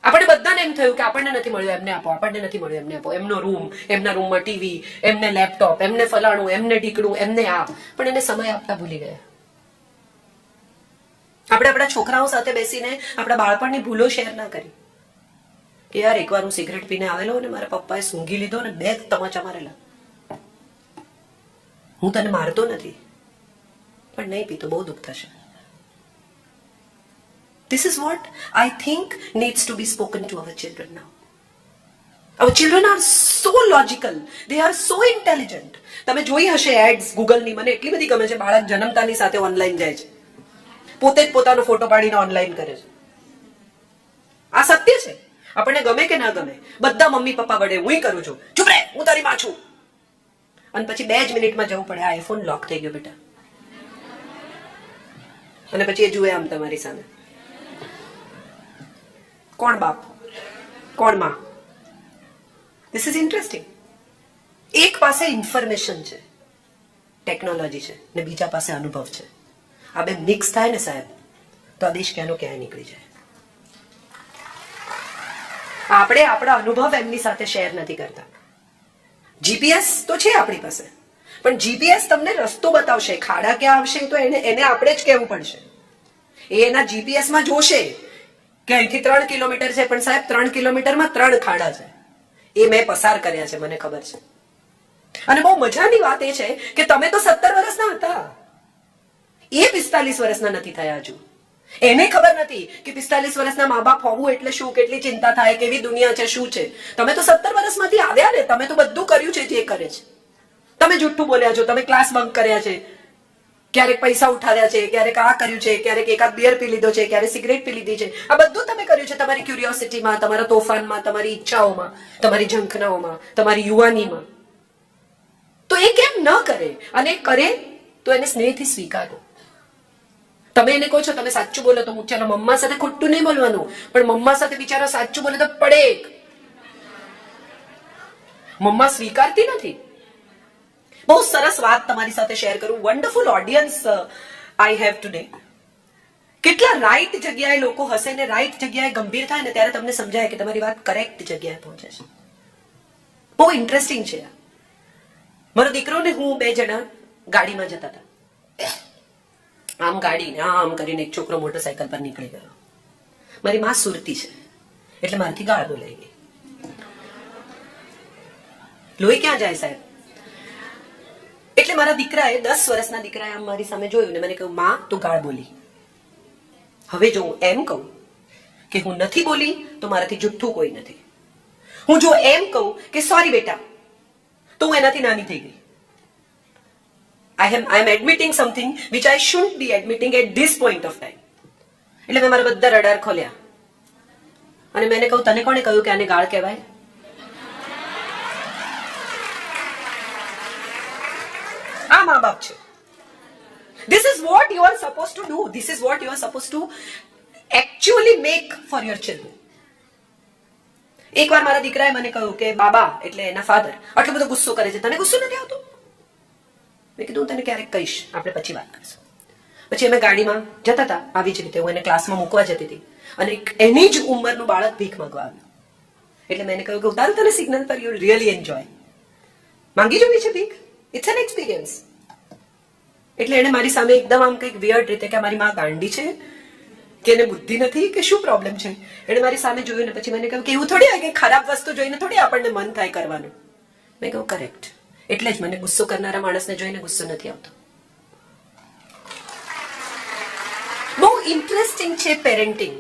આપણે બધાને એમ થયું કે આપણને નથી મળ્યું એમને આપો, આપણને નથી મળ્યું એમને આપો. એમનો રૂમ, એમના રૂમમાં ટીવી, એમને લેપટોપ, એમને ફલાણું, એમને ઢીકણું, એમને આ. પણ એને સમય આપતા ભૂલી ગયા. આપણે આપણા છોકરાઓ સાથે બેસીને આપણા બાળપણની ભૂલો શેર ના કરી કે યાર એકવાર હું સિગરેટ પીને આવેલો અને મારા પપ્પાએ સૂંઘી લીધો અને 2 તમાચા મારેલા. હું તને મારતો નથી, પણ નહીં પીતો બહુ દુઃખ થશે. This is what I think needs to be spoken to our children now. Our children are so logical. They are so intelligent. તમે જોઈ હશે એડ્સ ગૂગલની, મને એટલી બધી ગમે છે. બાળક જન્મતાની સાથે ઓનલાઈન જાય છે, પોતે જ પોતાનો ફોટો પાડીને ઓનલાઈન કરે છે. આ સત્ય છે. આપણને ગમે કે ના ગમે, બધા મમ્મી પપ્પા વડે હું કરું છું, ચૂપ રહે હું તારી માં છું. અને પછી 2 જ મિનિટમાં જવું પડે, આઈફોન લોક થઈ ગયો બેટા, અને પછી એ જુએ આમ તમારી સામે. કોણ બાપ, કોણ માં? This is interesting. એક પાસે ઇન્ફોર્મેશન છે, ટેકનોલોજી છે, ને બીજા પાસે અનુભવ છે. આ બે મિક્સ થાય ને સાહેબ, તો આ દેશ ક્યાંનો ક્યાંય નીકળી જાય. આપણે આપણા અનુભવ એમની સાથે શેર નથી કરતા. જીપીએસ તો છે આપણી પાસે, પણ જીપીએસ તમને રસ્તો બતાવશે, ખાડા ક્યાં આવશે તો એને આપણે જ કહેવું પડશે. એ એના જીપીએસમાં જોશે કે અહીંથી 3 કિલોમીટર છે, પણ સાહેબ 3 કિલોમીટરમાં 3 ખાડા છે. એ મેં પસાર કર્યા છે, મને ખબર છે. અને બહુ મજાની વાત એ છે કે તમે તો 17 વર્ષના હતા, એ 45 વર્ષના નથી થયા હજુ. એને ખબર નથી કે 45 વર્ષના મા બાપ હોવું એટલે શું, કેટલી ચિંતા થાય, કેવી દુનિયા છે, શું છે. તમે તો 17 વર્ષમાંથી આવ્યા ને, તમે તો બધું કર્યું છે જે કરે છે. તમે જુઠ્ઠું બોલ્યા છો, તમે ક્લાસ બંક કર્યા છે, ક્યારેક પૈસા ઉઠાવ્યા છે, ક્યારેક આ કર્યું છે, ક્યારેક એકાદ બિયર પી લીધો છે, ક્યારેક સિગરેટ પી લીધી છે. આ બધું તમે કર્યું છે તમારી ક્યુરિયોસિટીમાં, તમારા તોફાનમાં, તમારી ઈચ્છાઓમાં, તમારી ઝંખનાઓમાં, તમારી યુવાનીમાં. તો એ કેમ ન કરે? અને કરે તો એને સ્નેહથી સ્વીકારો. તમે એને કહો છો તમે સાચું બોલો તો ચાલો, મમ્મા સાથે ખોટું નહીં બોલવાનું, પણ મમ્મા સાથે બિચારા સાચું બોલે તો પડે. મમ્મા સ્વીકારતી નથી. બહુ સરસ વાત તમારી સાથે શેર કરું. Wonderful audience I have today. કેટલા રાઈટ જગ્યાએ લોકો હશે ને રાઈટ જગ્યાએ ગંભીર થાય ને ત્યારે તમને સમજાય કે તમારી વાત કરેક્ટ જગ્યાએ પહોંચે છે. બહુ ઇન્ટરેસ્ટિંગ છે. મારો દીકરો ને હું 2 જણા ગાડીમાં જતા હતા. આમ ગાડીને આમ કરીને એક છોકરો મોટરસાયકલ પર નીકળી ગયો. મારી માં સુરતી છે એટલે મારાથી ગાળ બોલાઈ ગઈ. લોહી ક્યાં જાય સાહેબ? એટલે મારા દીકરાએ 10 વર્ષના દીકરાએ આમ મારી સામે જોયું ને મને કહ્યું, માં તું ગાળ બોલી. હવે જો હું એમ કહું કે હું નથી બોલી તો મારાથી જુઠ્ઠું કોઈ નથી. હું જો એમ કહું કે સોરી બેટા, તો હું એનાથી નાની થઈ ગઈ. I am admitting something which I shouldn't be admitting at this point of time. એટલે મેં મારા બધા રડાર ખોલ્યા અને મેં કહ્યું, તને કોણે કહ્યું કે આને ગાળ કહેવાય? આ મા બાપ છે. This is what you are supposed to do. This is what you are supposed to actually make for your children. એકવાર મારા દીકરાએ મને કહ્યું કે બાબા એટલે એના ફાધર આટલો બધો ગુસ્સો કરે છે, તને ગુસ્સો નથી આવતો? મેં કીધું તને ક્યારેક કહીશ, આપણે પછી વાત કરીશું. પછી અમે ગાડીમાં જતા હતા, આવી જ રીતે હું એને ક્લાસમાં મૂકવા જતી હતી અને એની જ ઉંમરનું બાળક ભીખ માંગવા આવ્યું. એટલે મેં કહ્યું કે ઉતાર તને સિગ્નલ પર, યુ રિયલી એન્જોય. માંગી જોવી છે ભીખ, ઇટ્સ એન એક્સપિરિયન્સ. એટલે એને મારી સામે એકદમ આમ કંઈક વિયર્ડ રીતે કે મારી માં ગાંડી છે કે એને બુદ્ધિ નથી કે શું પ્રોબ્લેમ છે, એને મારી સામે જોયું ને પછી મને કહ્યું કે એવું થોડી હોય કે ખરાબ વસ્તુ જોઈને થોડી આપણને મન થાય કરવાનું. મેં કહ્યું કરેક્ટ. એટલે જ મને ગુસ્સો કરનારા માણસને જોઈને ગુસ્સો નથી આવતો. બહુ ઇન્ટરેસ્ટિંગ છે parenting.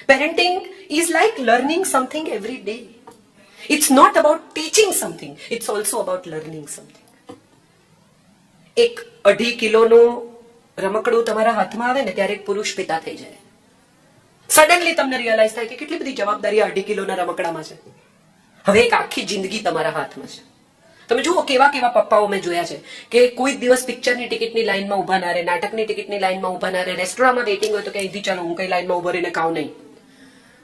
Parenting is like learning something every day. It's not about teaching something, it's also about learning something. એક 2.5 કિલોનું રમકડું તમારા હાથમાં આવે ને ત્યારે એક પુરુષ પિતા થઈ જાય. સડનલી તમને રિયલાઇઝ થાય કે કેટલી બધી જવાબદારી 2.5 કિલોના રમકડામાં છે. હવે એક આખી જિંદગી તમારા હાથમાં છે. તમે જુઓ કેવા કેવા પપ્પાઓ મેં જોયા છે કે કોઈ દિવસ પિક્ચરની ટિકિટની લાઈનમાં ઉભા ના રહે, નાટકની ટિકિટની લાઈનમાં ઉભા ના રહે, રેસ્ટોરન્ટમાં વેઇટિંગ હોય તો કે ચાલો હું કઈ લાઈનમાં ઉભો રહીને ખાઉં નહીં,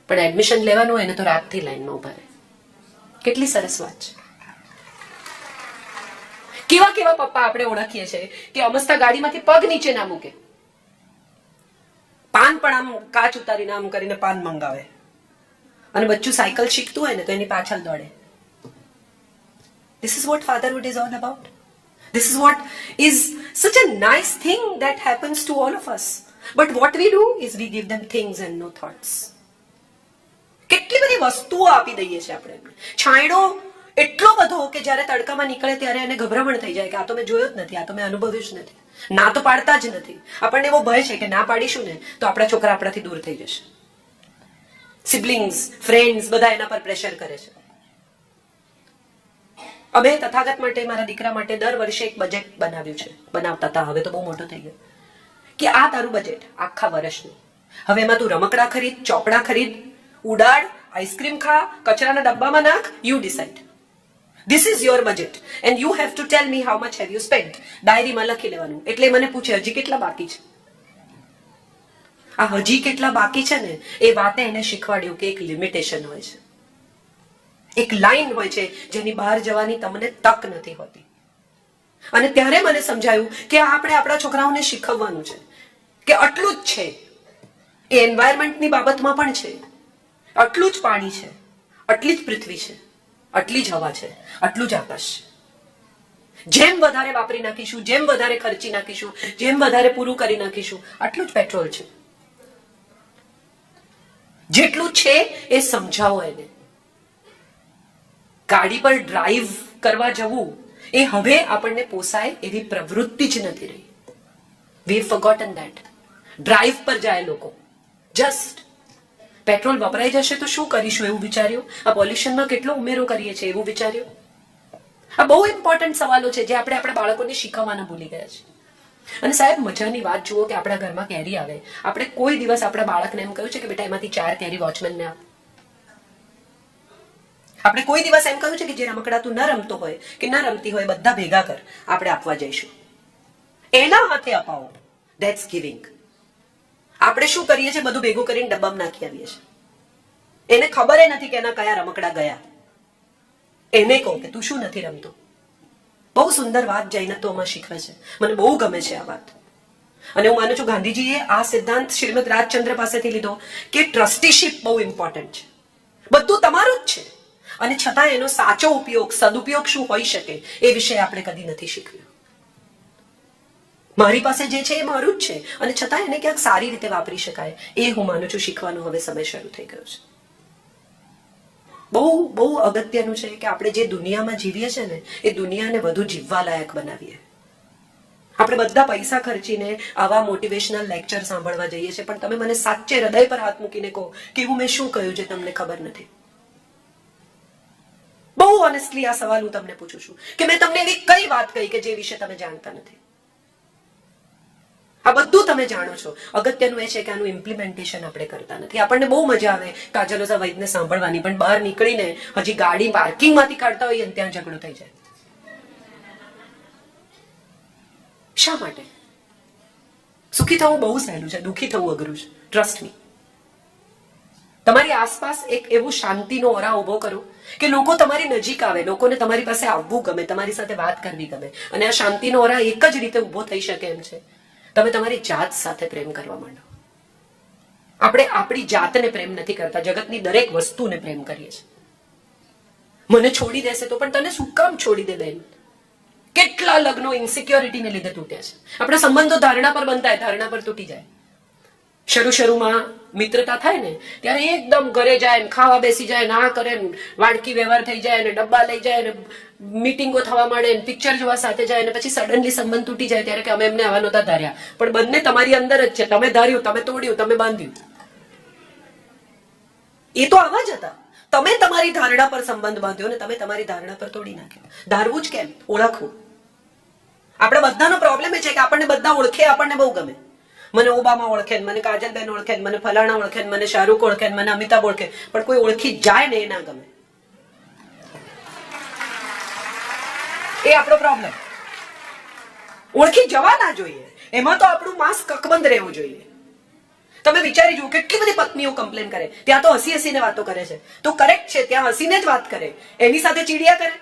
પણ એડમિશન લેવાનું હોય ને તો રાતથી લાઈનમાં ઉભા રહે. કેટલી સરસ વાત છે. કેવા કેવા પપ્પા આપણે ઓળખીએ છીએ કે અમસ્તા ગાડીમાંથી પગ નીચે ના મૂકે, પાન પણ આમ કાચ ઉતારીને આમ કરીને પાન મંગાવે, અને બચ્ચું સાયકલ શીખતું હોય ને તો એની પાછળ દોડે. This is what fatherhood is all about. This is what is such a nice thing that happens to all of us. But what we do is we give them things and no thoughts. કેટલી બધી વસ્તુઓ આપી દઈએ છીએ આપણે એમને. છાંયડો એટલો બધો કે જ્યારે તડકામાં નીકળે ત્યારે એને ગભરામણ થઈ જાય કે આ તો મેં જોયો જ નથી, આ તો મેં અનુભવ્યું જ નથી. ના તો પાડતા જ નથી. આપણને એવો ભય છે કે ના પાડીશું ને તો આપણા છોકરા આપણાથી દૂર થઈ જશે. સિબ્લિંગ્સ, ફ્રેન્ડ્સ બધા એના પર પ્રેશર કરે છે. અમે તથાગત માટે, મારા દીકરા માટે દર વર્ષે એક બજેટ બનાવ્યું છે. બનાવતા હતા, હવે તો બહુ મોટું થઈ ગયું, કે આ તારું બજેટ આખા વર્ષનું. હવે એમાં તું રમકડા ખરીદ, ચોપડા ખરીદ, ઉડાડ, આઈસ્ક્રીમ ખા, કચરાના ડબ્બામાં નાખ, you decide. This is your budget and you have to tell me how much have you spent. ડાયરીમાં લખી લેવાનું. એટલે મને પૂછે હજી કેટલા બાકી છે. આ હજી કેટલા બાકી છે ને એ વાતે એને શીખવાડ્યું કે એક લિમિટેશન હોય છે, એક લાઈન હોય છે જેની બહાર જવાની તમને તક નથી હોતી. અને ત્યારે મને સમજાયું કે આપણે આપણા છોકરાઓને શીખવવાનું છે કે આટલું જ છે. એ એન્વાયરમેન્ટની બાબતમાં પણ છે. આટલું જ પાણી છે, આટલી જ પૃથ્વી છે, આટલી જ હવા છે, આટલું જ આકાશ છે. જેમ વધારે વાપરી નાખીશું, જેમ વધારે ખર્ચી નાખીશું, જેમ વધારે પૂરું કરી નાખીશું, આટલું જ પેટ્રોલ છે. જેટલું છે એ સમજાવો એને. ગાડી પર ડ્રાઈવ કરવા જવું એ હવે આપણને પોસાય એવી પ્રવૃત્તિ જ નથી રહી. We have forgotten that. Drive પર જાય લોકો, જસ્ટ પેટ્રોલ વપરાઈ જશે તો શું કરીશું એવું વિચાર્યું. આ પોલ્યુશનમાં કેટલો ઉમેરો કરીએ છીએ એવું વિચાર્યું. આ બહુ ઇમ્પોર્ટન્ટ સવાલો છે જે આપણે આપણા બાળકોને શીખવવાના ભૂલી ગયા છે. અને સાહેબ મજાની વાત જુઓ કે આપણા ઘરમાં કેરી આવે, આપણે કોઈ દિવસ આપણા બાળકને એમ કહ્યું છે કે બેટા એમાંથી 4 કેરી વોચમેનને આપ. આપણે કોઈ દિવસ એમ કહ્યું છે કે જે રમકડા તું ન રમતો હોય કે ન રમતી હોય બધા ભેગા કર, આપણે આપવા જઈશું. એના હાથે અપાવો. That's giving. આપણે શું કરીએ છીએ, બધું ભેગું કરીને ડબ્બામાં નાખી આવીએ છીએ. એને ખબર નથી કે એના કયા રમકડા ગયા. એને કહો કે તું શું નથી રમતો. બહુ સુંદર વાત જૈનત્વમાં શીખવે છે. મને બહુ ગમે છે આ વાત. અને હું માનું છું ગાંધીજીએ આ સિદ્ધાંત શ્રીમદ રાજચંદ્ર પાસેથી લીધો કે ટ્રસ્ટીશીપ બહુ ઇમ્પોર્ટન્ટ છે. બધું તમારું જ છે અને છતાં એનો સાચો ઉપયોગ, સદુપયોગ શું હોઈ શકે એ વિશે આપણે કદી નથી શીખવ્યું. મારી પાસે જે છે એ મારું જ છે અને છતાં એને ક્યાંક સારી રીતે વાપરી શકાય એ હું માનું છું શીખવાનો હવે સમય શરૂ થઈ ગયો છે. બહુ બહુ અગત્યનું છે કે આપણે જે દુનિયામાં જીવીએ છીએ ને એ દુનિયાને વધુ જીવવા લાયક બનાવીએ. આપણે બધા પૈસા ખર્ચીને આવા મોટિવેશનલ લેક્ચર સાંભળવા જઈએ છીએ, પણ તમે મને સાચે હૃદય પર હાથ મૂકીને કહો કે હું મેં શું કહ્યું જે તમને ખબર નથી. બહુ ઓનેસ્ટલી આ સવાલ હું તમને પૂછું છું કે મેં તમને એવી કઈ વાત કહી કે જે વિશે તમે જાણતા નથી. આ બધું તમે જાણો છો. અગત્યનું એ છે કે આનું ઇમ્પ્લિમેન્ટેશન આપણે કરતા નથી. આપણને બહુ મજા આવે કાજલોસા વૈદને સાંભળવાની, પણ બહાર નીકળીને હજી ગાડી પાર્કિંગમાંથી કાઢતા હોઈએ ને ત્યાં ઝઘડો થઈ જાય. શા માટે? સુખી થવું બહુ સહેલું છે, દુઃખી થવું અઘરું છે. Trust me. તમારી આસપાસ એક એવું શાંતિનો ઓરા ઉભો કરો કે લોકો તમારી નજીક આવે, લોકોને તમારી પાસે આવવું ગમે, તમારી સાથે વાત કરવી ગમે. અને આ શાંતિનો ઓરા એક જ રીતે ઉભો થઈ શકે એમ છે, તમે તમારી જાત સાથે પ્રેમ કરવા માંડો. આપણે આપણી જાતને પ્રેમ નથી કરતા, જગતની દરેક વસ્તુને પ્રેમ કરીએ છીએ. મને છોડી દેશે તો પણ તને શું કામ છોડી દે બેન? કેટલા લગ્નો ઇન્સિક્યોરિટીને લીધે તૂટ્યા છે. આપણા સંબંધો ધારણા પર બનતા, ધારણા પર તૂટી જાય. શરૂમાં મિત્રતા થાય ને ત્યારે એકદમ ઘરે જાય, ખાવા બેસી જાય, ના કરે, વાડકી વ્યવહાર થઈ જાય, ને ડબ્બા લઈ જાય, મીટિંગો થવા માંડે, પિક્ચર જોવા સાથે જાય, અને પછી સડનલી સંબંધ તૂટી જાય ત્યારે કે અમે એમને આવા નહોતા ધાર્યા. પણ બંને તમારી અંદર જ છે. તમે ધાર્યું, તમે તોડ્યું, તમે બાંધ્યું. એ તો આવા જ હતા. તમે તમારી ધારણા પર સંબંધ બાંધ્યો ને તમે તમારી ધારણા પર તોડી નાખ્યો. ધારવું જ કેમ? ઓળખવું. આપણે બધાનો પ્રોબ્લેમ એ છે કે આપણને બધા ઓળખે, આપણને બહુ ગમે. મને ઓબામા ઓળખે, મને કાજલબેન ઓળખે, મને ફલાણા ઓળખે, મને શાહરૂખ ઓળખે, મને અમિતાભ ઓળખે, પણ કોઈ ઓળખી જાય ને એ ના ગમે. એ આપણો પ્રોબ્લેમ. ઓળખી જવા ના જોઈએ, એમાં તો આપણું માંસ કકબંધ રહેવું જોઈએ. તમે વિચારી જુઓ કેટલી બધી પત્નીઓ કમ્પ્લેન કરે, ત્યાં તો હસી હસીને વાતો કરે છે, તો કરેક્ટ છે, ત્યાં હસીને જ વાત કરે, એની સાથે ચીડિયા કરે,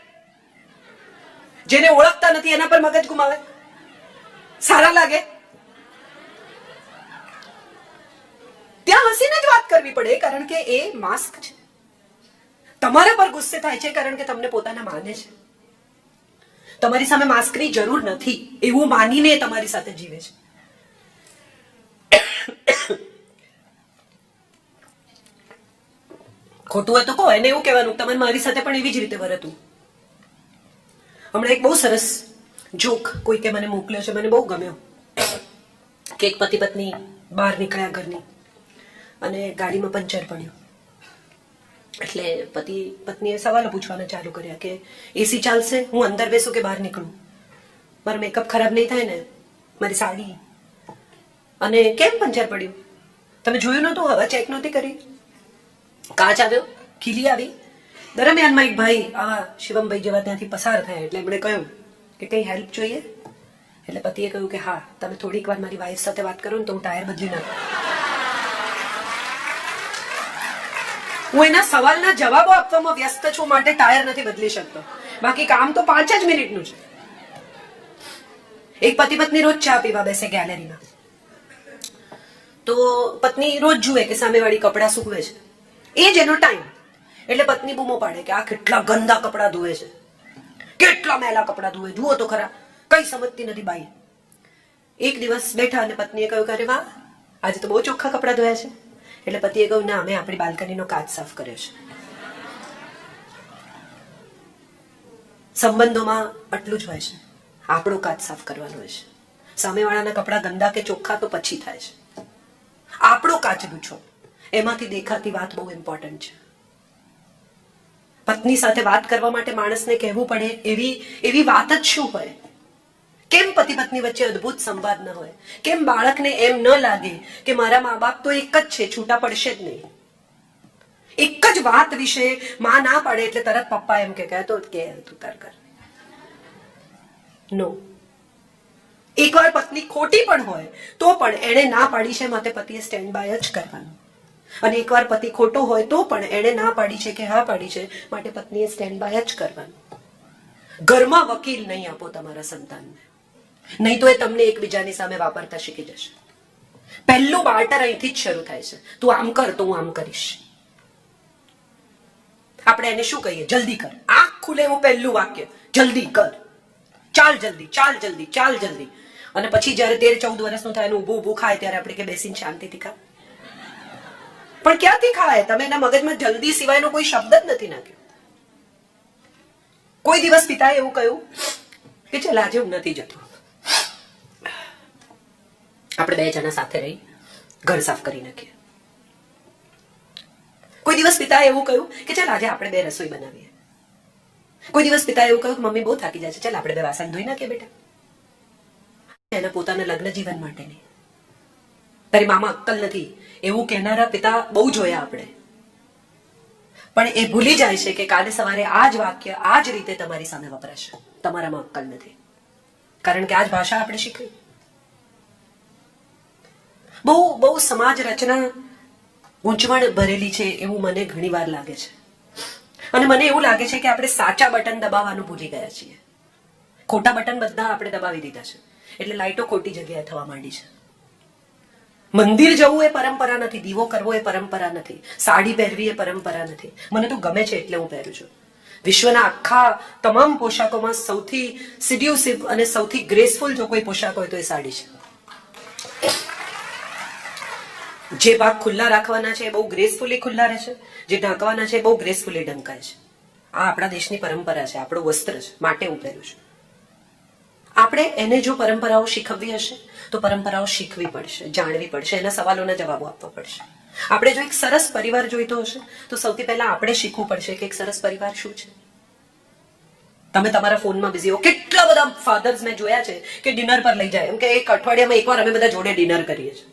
જેને ઓળખતા નથી એના પર મગજ ગુમાવે, સારા લાગે? ત્યાં હસીને જ વાત કરવી પડે, કારણ કે એ માસ્ક છે. તમારા પર ગુસ્સે થાય છે કારણ કે તમને પોતાના માને છે. તમારી સામે માસ્કની જરૂર નથી એવું માનીને તમારી સાથે જીવે છે. ખોટું હોય તો કહો, એને એવું કહેવાનું તમારે મારી સાથે પણ એવી જ રીતે વર્તવું. હમણાં એક બહુ સરસ જોક કોઈકે મને મોકલ્યો છે, મને બહુ ગમ્યો, કે એક પતિ પત્ની બહાર નીકળ્યા ઘરની અને ગાડીમાં પંચર પડ્યું. એટલે પતિ પત્નીએ સવાલો પૂછવાના ચાલુ કર્યા કે એસી ચાલશે, હું અંદર બેસું કે બહાર નીકળું, મારો મેકઅપ ખરાબ નહીં થાય ને, મારી સાડી, અને કેમ પંચર પડ્યું, તમે જોયું નહોતું, હવા ચેક નહોતી કરી, કાચ આવ્યો, ખીલી આવી. દરમિયાનમાં એક ભાઈ આવા શિવમભાઈ જેવા ત્યાંથી પસાર થયા, એટલે એમણે કહ્યું કે કઈ હેલ્પ જોઈએ? એટલે પતિએ કહ્યું કે હા, તમે થોડીક વાર મારી વાઈફ સાથે વાત કરો ને તો હું ટાયર બદલી નાખું. હું એના સવાલના જવાબો આપવામાં વ્યસ્ત છું માટે ટાયર નથી બદલી શકતો, બાકી કામ તો 5 જ મિનિટનું છે. એક પતિ પત્ની રોજ ચા પીવા બેસે ગેલેરીમાં, તો પત્ની રોજ જુએ કે સામેવાળી કપડાં સૂકવે છે, એ જ એનો ટાઈમ. એટલે પત્ની બૂમો પાડે કે આ કેટલા ગંદા કપડાં ધોવે છે, કેટલા મેલા કપડાં ધોવે, જુઓ તો ખરા, કઈ સમજતી નથી બાઈ. એક દિવસ બેઠા અને પત્નીએ કહ્યું કે અરે વાહ, આજે તો બહુ ચોખ્ખા કપડાં ધોયા છે. એટલે પતિએ કહ્યું ના, અમે આપણી બાલ્કનીનો કાચ સાફ કર્યો છે. સંબંધોમાં આટલું જ હોય છે, આપણો કાચ સાફ કરવાનો હોય છે. સામેવાળાના કપડાં ગંદા કે ચોખ્ખા તો પછી થાય છે, આપણો કાચ લૂછો, એમાંથી દેખાતી વાત બહુ ઇમ્પોર્ટન્ટ છે. પત્ની સાથે વાત કરવા માટે માણસને કહેવું પડે એવી વાત જ શું હોય? કેમ પતિ પત્ની વચ્ચે અદ્ભુત સંવાદ ન હોય? કેમ બાળકને એમ ન લાગે કે મારા મા બાપ તો એક જ છે, છૂટા પડશે જ નહીં? એક જ વાત વિશે માં ના પાડે એટલે તરત પપ્પા એમ કે તો કે તું તાર કર. નો. એકવાર પત્ની ખોટી પણ હોય તો પણ એણે ના પાડી છે માટે પતિએ સ્ટેન્ડ બાય જ કરવાનું, અને એકવાર પતિ ખોટો હોય તો પણ એણે ના પાડી છે કે હા પાડી છે માટે પત્નીએ સ્ટેન્ડ બાય જ કરવાનું. ઘરમાં વકીલ નહીં આપો તમારા સંતાનને, નહીં તો એ તમને એકબીજાની સામે વાપરતા શીખી જશે. પહેલું બાર્ટર અહીંથી જ શરૂ થાય છે, તું આમ કર તો હું આમ કરીશ. આપણે એને શું કહીએ? જલ્દી કર. આંખ ખુલે એવું પહેલું વાક્ય, જલ્દી કર, ચાલ જલ્દી, ચાલ જલ્દી, ચાલ જલ્દી. અને પછી જયારે 13-14 વર્ષનું થાય, ઊભું ઊભું ખાય ત્યારે આપણે કે બેસીને શાંતિથી ખા. પણ ક્યાંથી ખાય? તમે એના મગજમાં જલ્દી સિવાયનો કોઈ શબ્દ જ નથી નાખ્યો. કોઈ દિવસ પિતાએ એવું કહ્યું કે ચાલ આજે હું નથી જતો, આપણે 2 જણા સાથે રહી ઘર સાફ કરી નાખીએ. કોઈ દિવસ પિતાએ એવું કહ્યું કે ચાલ આજે આપણે 2 રસોઈ બનાવીએ. કોઈ દિવસ પિતાએ એવું કહ્યું કે મમ્મી બહુ થાકી જાય છે, ચાલ આપણે 2 વાસણ ધોઈ નાખીએ બેટા. એના પોતાના લગ્ન જીવન માટે નહીં. તારી મામા અક્કલ નથી એવું કહેનારા પિતા બહુ જોયા આપણે, પણ એ ભૂલી જાય છે કે કાલે સવારે આ જ વાક્ય આ જ રીતે તમારી સામે વપરાશે. તમારામાં અક્કલ નથી, કારણ કે આ જ ભાષા આપણે શીખવી. બહુ સમાજ રચના ગૂંચવણ ભરેલી છે એવું મને ઘણી વાર લાગે છે. અને મને એવું લાગે છે કે આપણે સાચા બટન દબાવવાનું ભૂલી ગયા છીએ. ખોટા બટન બધા આપણે દબાવી દીધા છે, એટલે લાઈટો ખોટી જગ્યાએ થવા માંડી છે. મંદિર જવું એ પરંપરા નથી, દીવો કરવો એ પરંપરા નથી, સાડી પહેરવી એ પરંપરા નથી. મને તો ગમે છે એટલે હું પહેરું છું. વિશ્વના આખા તમામ પોશાકોમાં સૌથી સિડ્યુસિવ અને સૌથી ગ્રેસફુલ જો કોઈ પોશાક હોય તો એ સાડી છે. જે ભાગ ખુલ્લા રાખવાના છે એ બહુ ગ્રેસફુલી ખુલ્લા રહેશે, જે ઢાંકવાના છે એ બહુ ગ્રેસફુલી ઢંકાય છે. આ આપણા દેશની પરંપરા છે, આપણું વસ્ત્ર છે, માટે હું પહેરું છું. આપણે એને જો પરંપરાઓ શીખવવી હશે તો પરંપરાઓ શીખવી પડશે, જાણવી પડશે, એના સવાલોના જવાબો આપવા પડશે. આપણે જો એક સરસ પરિવાર જોઈતો હશે તો સૌથી પહેલા આપણે શીખવું પડશે કે એક સરસ પરિવાર શું છે. તમે તમારા ફોનમાં બિઝી હો. કેટલા બધા ફાધર્સ મેં જોયા છે કે ડિનર પર લઈ જાય, એમ કે એક અઠવાડિયામાં એકવાર અમે બધા જોડે ડિનર કરીએ છીએ.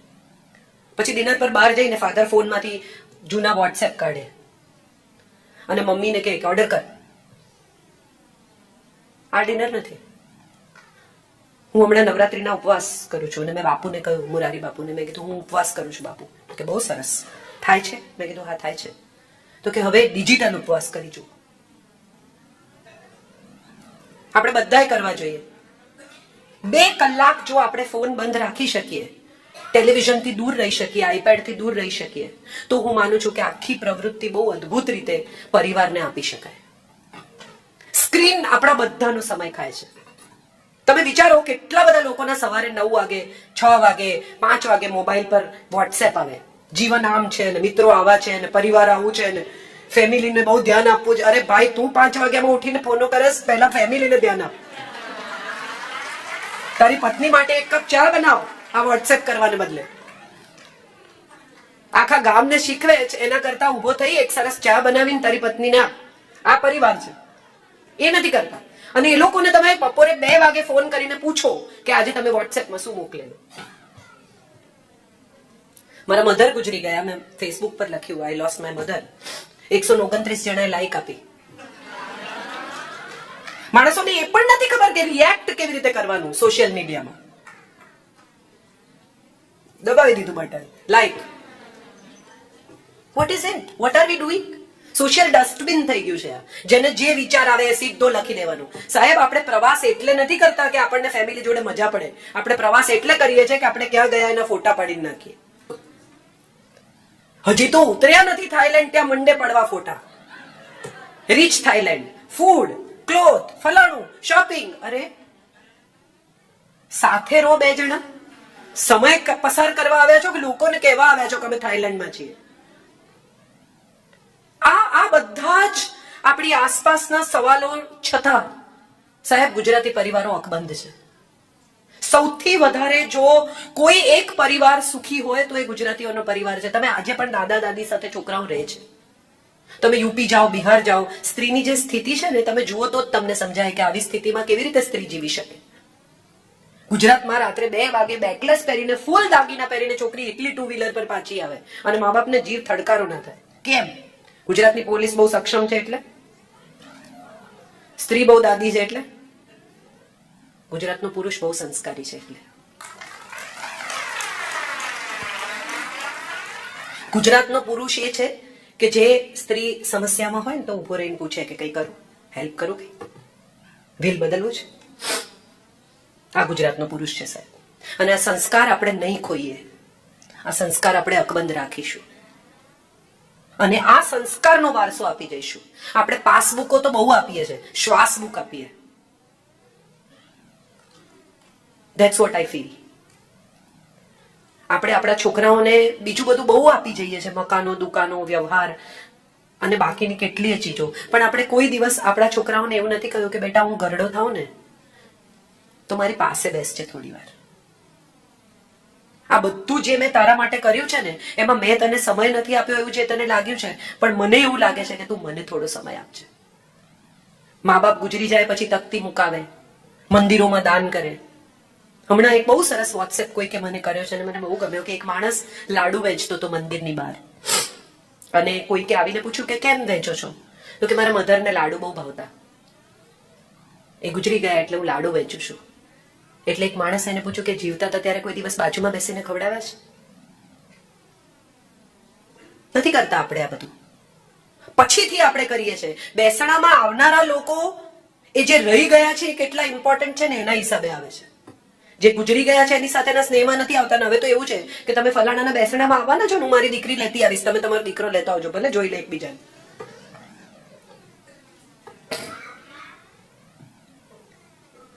પછી ડિનર પર બહાર જઈને ફાધર ફોનમાંથી જૂના વોટ્સએપ કાઢે અને મમ્મીને કહે કે ઓર્ડર કર. આ ડિનર નથી. હું હમણાં નવરાત્રીના ઉપવાસ કરું છું અને મેં બાપુને કહ્યું, મુરારી બાપુને મેં કીધું હું ઉપવાસ કરું છું બાપુ, કે બહુ સરસ થાય છે. મેં કીધું હા થાય છે. તો કે હવે ડિજિટલ ઉપવાસ કરી જુઓ. આપણે બધાએ કરવા જોઈએ. 2 કલાક જો આપણે ફોન બંધ રાખી શકીએ, ટેલિવિઝનથી દૂર રહી શકીએ, આઈપેડથી દૂર રહી શકીએ, તો હું માનું છું કે આખી પ્રવૃત્તિ બહુ અદ્ભુત રીતે પરિવારને આપી શકાય. સ્ક્રીન આપણા બધાનો સમય ખાય છે. તમે વિચારો કેટલા બધા લોકોના સવારે 9 વાગે, 6 વાગે, 5 વાગે મોબાઈલ પર વોટ્સએપ આવે, જીવન આમ છે ને, મિત્રો આવા છે ને, પરિવાર આવું છે ને, ફેમિલીને બહુ ધ્યાન આપવું છે. અરે ભાઈ, તું 5 વાગ્યામાં ઉઠીને ફોનો કરસ, પહેલા ફેમિલીને ધ્યાન આપ. તારી પત્ની માટે 1 કપ ચા બનાવ, આ વોટ્સએપ કરવાને બદલે. આખા ગામને શીખવે છે એના કરતા ઉભો થઈ એક સરસ ચા બનાવીને તારી પત્નીને આપ. આ પરિવાર છે. એ નથી કરતા. અને એ લોકોને તમે બપોરે 2 વાગે ફોન કરીને પૂછો કે આજે તમે વોટ્સએપમાં શું મોકલેલું. મારા મધર ગુજરી ગયા. મેં ફેસબુક પર લખ્યું, આઈ લોસ્ટ માય મધર. 129 જણાએ લાઈક આપી. માણસોને એ પણ નથી ખબર કે રિએક્ટ કેવી રીતે કરવાનું સોશિયલ મીડિયામાં. દબાવી દીધું button, like. What is it? What are we doing? Social dustbin થઈ ગયું છે. જેને જે વિચાર આવે એ સીધો લખી દેવાનું. સાહેબ, આપણે પ્રવાસ એટલે નથી કરતા કે આપણને ફેમિલી જોડે મજા પડે. આપણે પ્રવાસ એટલે કરીએ છીએ કે આપણે ક્યાં ગયા એના ફોટા પાડીને નાખીએ. હજી તો ઉતર્યા નથી થાઈલેન્ડ, ત્યાં મંડે પડવા ફોટા. રીચ થાઈલેન્ડ, ફૂડ, ક્લોથ, ફલાણું, શોપિંગ. અરે સાથે રહો 2 જણા. સમય પસાર કરવા આવ્યા છો કે લોકોને કહેવા આવ્યા છો કે અમે થાઈલેન્ડમાં છીએ? આ બધા જ આપણી આસપાસના સવાલો છતાં સાહેબ, ગુજરાતી પરિવારો અકબંધ છે. સૌથી વધારે જો કોઈ એક પરિવાર સુખી હોય તો એ ગુજરાતીઓનો પરિવાર છે. તમે આજે પણ દાદા દાદી સાથે છોકરાઓ રહે છે. તમે યુપી જાઓ, બિહાર જાઓ, સ્ત્રીની જે સ્થિતિ છે ને, તમે જુઓ તો જ તમને સમજાય કે આવી સ્થિતિમાં કેવી રીતે સ્ત્રી જીવી શકે. ગુજરાતમાં રાત્રે 2 વાગે બેકલેસ પહેરીને, ફૂલ દાગીના પહેરીને છોકરી એકલી 2 વ્હીલર પર પાછી આવે અને મા બાપને જીવ થડકારો ના થાય. કેમ? ગુજરાતની પોલીસ બહુ સક્ષમ છે એટલે? સ્ત્રી બહુ દાદી છે એટલે? ગુજરાતનો પુરુષ બહુ સંસ્કારી છે એટલે? ગુજરાતનો પુરુષ એ છે કે જે સ્ત્રી સમસ્યામાં હોય ને તો ઉભો રહીને પૂછે કે કઈ કરું, હેલ્પ કરું, કઈ વ્હીલ બદલવું છે. આ ગુજરાતનો પુરુષ છે સાહેબ. અને આ સંસ્કાર આપણે નહીં ખોઈએ. આ સંસ્કાર આપણે અકબંધ રાખીશું અને આ સંસ્કારનો વારસો આપી જઈશું. આપણે પાસબુકો તો બહુ આપીએ છીએ, શ્વાસ બુક આપીએ. That's what I feel. આપણે આપણા છોકરાઓને બીજું બધું બહુ આપી જઈએ છીએ, મકાનો, દુકાનો, વ્યવહાર અને બાકીની કેટલીય ચીજો. પણ આપણે કોઈ દિવસ આપણા છોકરાઓને એવું નથી કહ્યું કે બેટા, હું ગરડો થાઉં ને તો મારી પાસે બેસજે થોડી વાર. આ બધું જે મેં તારા માટે કર્યું છે ને, એમાં મેં તને સમય નથી આપ્યો એવું જે તને લાગ્યું છે, પણ મને એવું લાગે છે કે તું મને થોડો સમય આપજે. મા બાપ ગુજરી જાય પછી તકતી મુકાવે, મંદિરોમાં દાન કરે. હમણાં એક બહુ સરસ વોટ્સએપ કોઈકે મને કર્યો છે અને મને બહુ ગમ્યો કે એક માણસ લાડુ વેચતો હતો મંદિરની બહાર અને કોઈકે આવીને પૂછ્યું કે કેમ વેચો છો? તો કે મારા મધરને લાડુ બહુ ભાવતા, એ ગુજરી ગયા એટલે હું લાડુ વેચું છું. એટલે એક માણસ એને પૂછ્યું કે જીવતા હતા ત્યારે કોઈ દિવસ બાજુમાં બેસીને ખવડાવ્યા છે? નથી કરતા આપણે આ બધું. પછીથી આપણે કરીએ છીએ. બેસણામાં આવનારા લોકો એ જે રહી ગયા છે એ કેટલા ઇમ્પોર્ટન્ટ છે ને એના હિસાબે આવે છે. જે ગુજરી ગયા છે એની સાથેના સ્નેહમાં નથી આવતા. હવે તો એવું છે કે તમે ફલાણાના બેસણામાં આવવાના છો ને, હું મારી દીકરી લેતી આવીશ, તમે તમારો દીકરો લેતા આવજો, ભલે જોઈ લે એકબીજાને.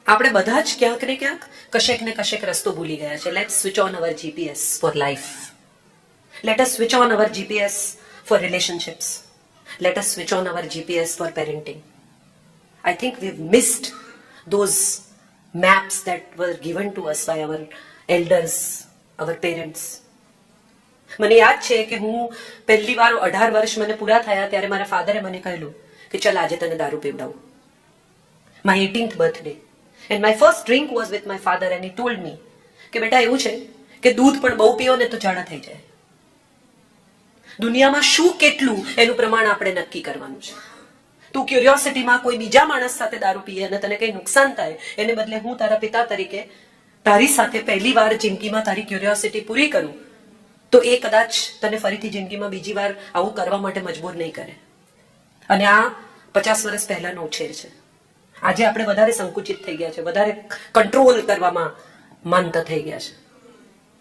આપણે બધા જ ક્યાંક ને ક્યાંક કશેક ને કશેક રસ્તો ભૂલી ગયા છે. Let's switch on our GPS for life. Let us switch on our GPS for relationships. Let us switch on our GPS for parenting. I think we've missed those maps that were given to us by our elders, our parents. મને યાદ છે કે હું પહેલી વાર 18 વર્ષ મને પૂરા થયા ત્યારે મારા ફાધરે મને કહેલું કે ચલ આજે તને દારૂ પીવડાવું. My 18th birthday. And my first drink was with my father and he told me કે બેટા એવું છે કે દૂધ પણ બહુ પીઓ ને તો ઝાડા થઈ જાય. દુનિયામાં શું કેટલું એનું પ્રમાણ આપણે નક્કી કરવાનું છે. તું ક્યુરિયોસિટીમાં કોઈ બીજા માણસ સાથે દારૂ પીએ અને તને કઈ નુકસાન થાય એને બદલે હું તારા પિતા તરીકે તારી સાથે પહેલી વાર જિંદગીમાં તારી ક્યુરિયોસિટી પૂરી કરું તો એ કદાચ તને ફરીથી જિંદગીમાં બીજી વાર આવું કરવા માટે મજબૂર નહીં કરે. અને આ 50 વર્ષ પહેલાનો ઉછેર છે. આજે આપણે વધારે સંકુચિત થઈ ગયા છે, વધારે કંટ્રોલ કરવામાં માનતા થઈ ગયા છે.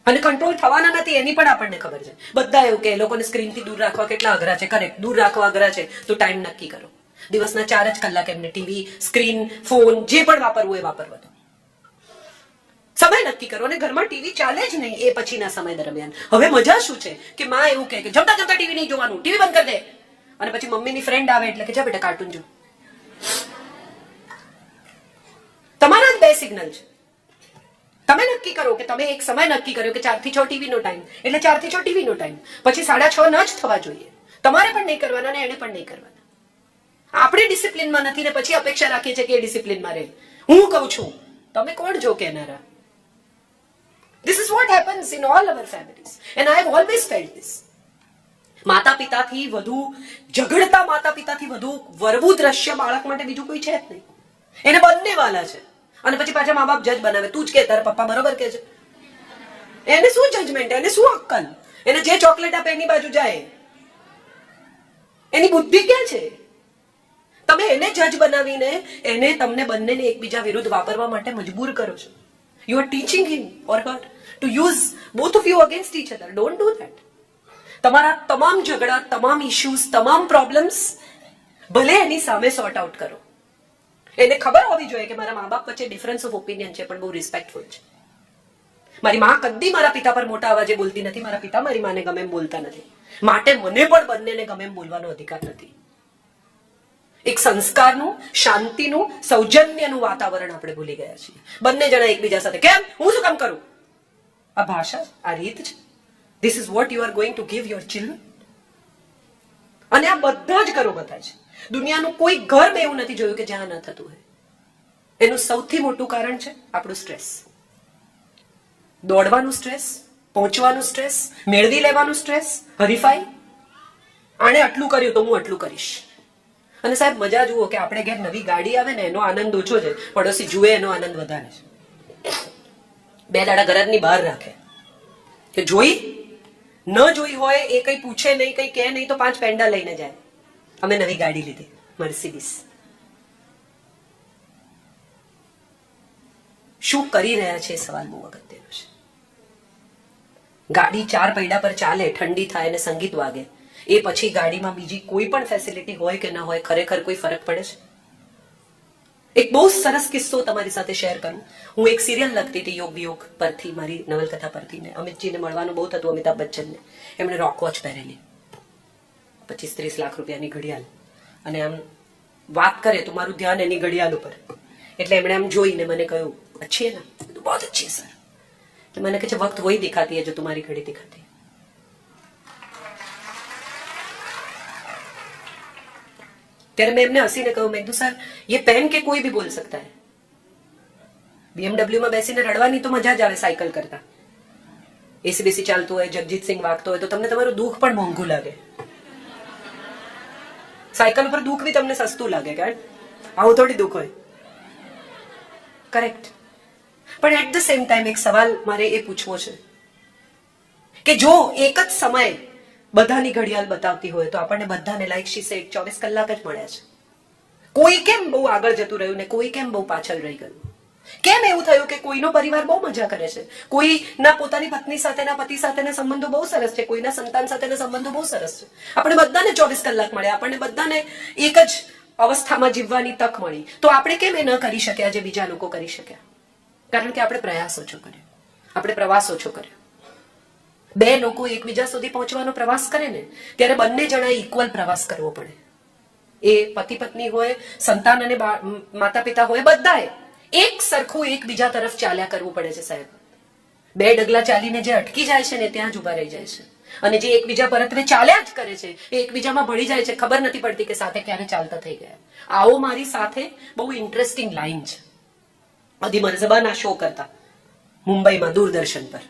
અને કંટ્રોલ થવાના નથી એની પણ આપણને ખબર છે. બધા એવું કે લોકોને સ્ક્રીનથી દૂર રાખવા કેટલા અઘરા છે. કરેક્ટ, દૂર રાખવા અઘરા છે તો ટાઈમ નક્કી કરો. દિવસના 4 જ કલાક એમને ટીવી, સ્ક્રીન, ફોન જે પણ વાપરવું એ વાપરવા દો. સમય નક્કી કરો. અને ઘરમાં ટીવી ચાલે જ નહીં એ પછીના સમય દરમિયાન. હવે મજા શું છે કે માં એવું કહે કે જમતા જમતા ટીવી નહીં જોવાનું, ટીવી બંધ કરી દે. અને પછી મમ્મીની ફ્રેન્ડ આવે એટલે કે જા બેટા કાર્ટૂન જો. તમારા જ 2 સિગ્નલ છે. તમે નક્કી કરો કે તમે એક સમય નક્કી કર્યો કે 4 થી 6 ટીવી નો ટાઈમ, એટલે 4 થી 6 ટીવી નો ટાઈમ. પછી 6:30 ન જ થવા જોઈએ. તમારે પણ નહીં કરવાના ને એને પણ નહીં કરવાના. આપણે ડિસિપ્લિનમાં નથી ને પછી અપેક્ષા રાખીએ છીએ કે એ ડિસિપ્લિનમાં રહે. હું કહું છું, તમે કોણ જો કહેનારા? This is what happens in all our families and I have always felt this. માતા પિતાથી વધુ ઝઘડતા, માતા પિતાથી વધુ વરવું દ્રશ્ય બાળક માટે બીજું કોઈ છે જ નહીં. એને બંને વાલા છે. અને પછી પાછા મા બાપ જજ બનાવે, તું જ કે તારા પપ્પા બરોબર કે છે. એને શું જજમેન્ટ, એને શું અક્કલ? એને જે ચોકલેટ આપે એની બાજુ જાય. એની બુદ્ધિ ક્યાં છે? તમે એને જજ બનાવીને એને તમને બંનેને એકબીજા વિરુદ્ધ વાપરવા માટે મજબૂર કરો છો. You are teaching him or her to use both of you against each other. Don't do that. તમારા તમામ ઝઘડા, તમામ ઇશ્યુઝ, તમામ પ્રોબ્લેમ્સ ભલે એની સામે સોર્ટ આઉટ કરો. એને ખબર હોવી જોઈએ કે મારા મા બાપ વચ્ચે ડિફરન્સ ઓફ ઓપિનિયન છે પણ બહુ રિસ્પેક્ટફુલ છે. મારી માં કદી મારા પિતા પર મોટા અવાજે બોલતી નથી, મારા પિતા મારી માને ગમે એમ બોલતા નથી. માટે મને પણ બંનેને ગમે એમ બોલવાનો અધિકાર નથી. એક સંસ્કારનું, શાંતિનું, સૌજન્યનું વાતાવરણ આપણે ભૂલી ગયા છીએ. બંને જણા એકબીજા સાથે કેમ, હું શું કામ કરું? આ ભાષા, આ રીત છે. This is what you are going to give your children. અને આ બધા જ ઘરો બધા છે. દુનિયાનું કોઈ ઘર મેં એવું નથી જોયું કે જ્યાં ન થતું હોય. એનું સૌથી મોટું કારણ છે આપણું સ્ટ્રેસ. દોડવાનું સ્ટ્રેસ, પહોંચવાનું સ્ટ્રેસ, મેળવી લેવાનું સ્ટ્રેસ, હરીફાઈ. આણે આટલું કર્યું તો હું આટલું કરીશ. અને સાહેબ મજા જુઓ કે આપણે ઘેર નવી ગાડી આવે ને એનો આનંદ ઓછો છે, પડોશી જુએ એનો આનંદ વધારે છે. 2 દાડા ઘરની બહાર રાખે કે જોઈ ન જોઈ હોય એ કઈ પૂછે નહીં, કઈ કહે નહીં તો 5 પેંડા લઈને જાય. અમે નવી ગાડી લીધી, મર્સિડીઝ. શું કરી રહ્યા છે એ સવાલ બહુ અગત્યનો છે. ગાડી 4 પૈડા પર ચાલે, ઠંડી થાય અને સંગીત વાગે, એ પછી ગાડીમાં બીજી કોઈ પણ ફેસિલિટી હોય કે ના હોય, ખરેખર કોઈ ફરક પડે છે? એક બહુ સરસ કિસ્સો તમારી સાથે શેર કરું. હું એક સિરિયલ લખતી હતી યોગ વિયોગ પરથી, મારી નવલકથા પરથી. ને અમિતજીને મળવાનું બહુ થતું, અમિતાભ બચ્ચનને. એમણે રોક વોચ પહેરેલી, 25-30 લાખ રૂપિયાની ઘડિયાળ. અને આમ વાત કરે તો મારું ધ્યાન એની ઘડિયાળ ઉપર. એટલે એમણે આમ જોઈને મને કહ્યું, अच्छी है ना? तो बहुत अच्छी है सर. तो मैंने कहा वक्त वही दिखाती है जो तुम्हारी घड़ी दिखाती है. ત્યારે મેં એમને હસીને કહ્યું, મેં કીધું સર ये पहन के कोई भी बोल सकता है. BMW માં બેસીને રડવાની તો મજા જ આવે સાયકલ કરતા. એસીબીસી ચાલતું હોય, જગજીત સિંહ વાગતો હોય તો તમને તમારું દુઃખ પણ મોંઘું લાગે. સાયકલ ઉપર દુઃખ બી તમને સસ્તું લાગે. કે આવું થોડી દુઃખ હોય. કરેક્ટ. પણ એટ ધ સેમ ટાઈમ એક સવાલ મારે એ પૂછવો છે કે જો એક જ સમય બધાની ઘડિયાળ બતાવતી હોય તો આપણને બધાને લાઈક શી સેડ 24 કલાક જ મળ્યા છે. કોઈ કેમ બહુ આગળ જતું રહ્યું ને કોઈ કેમ બહુ પાછળ રહી ગયું? કેમ એવું થયું કે કોઈનો પરિવાર બહુ મજા કરે છે, કોઈના પોતાની પત્ની સાથેના, પતિ સાથેના સંબંધો બહુ સરસ છે, કોઈના સંતાન સાથેના સંબંધો બહુ સરસ છે. આપણે બધાને 24 કલાક મળ્યા, આપણને બધાને એક જ અવસ્થામાં જીવવાની તક મળી. તો આપણે કેમ એ ન કરી શક્યા જે બીજા લોકો કરી શક્યા? કારણ કે આપણે પ્રયાસ ઓછો કર્યો, આપણે પ્રવાસ ઓછો કર્યો. 2 લોકો એકબીજા સુધી પહોંચવાનો પ્રવાસ કરે ને ત્યારે બંને જણા ઇક્વલ પ્રવાસ કરવો પડે. એ પતિ પત્ની હોય, સંતાન અને માતા પિતા હોય, બધાએ એક સરખું એકબીજા તરફ ચાલ્યા કરવું પડે છે સાહેબ. 2 ડગલા ચાલીને જે અટકી જાય છે ને ત્યાં જ ઉભા રહી જાય છે. અને જે એકબીજા પરત્વે ચાલ્યા જ કરે છે એ એકબીજામાં ભળી જાય છે, ખબર નથી પડતી કે સાથે ક્યારે ચાલતા થઈ ગયા. આવો મારી સાથે બહુ ઇન્ટરેસ્ટિંગ લાઈન છે. અધી મરઝબાના શો કરતા મુંબઈમાં દૂરદર્શન પર.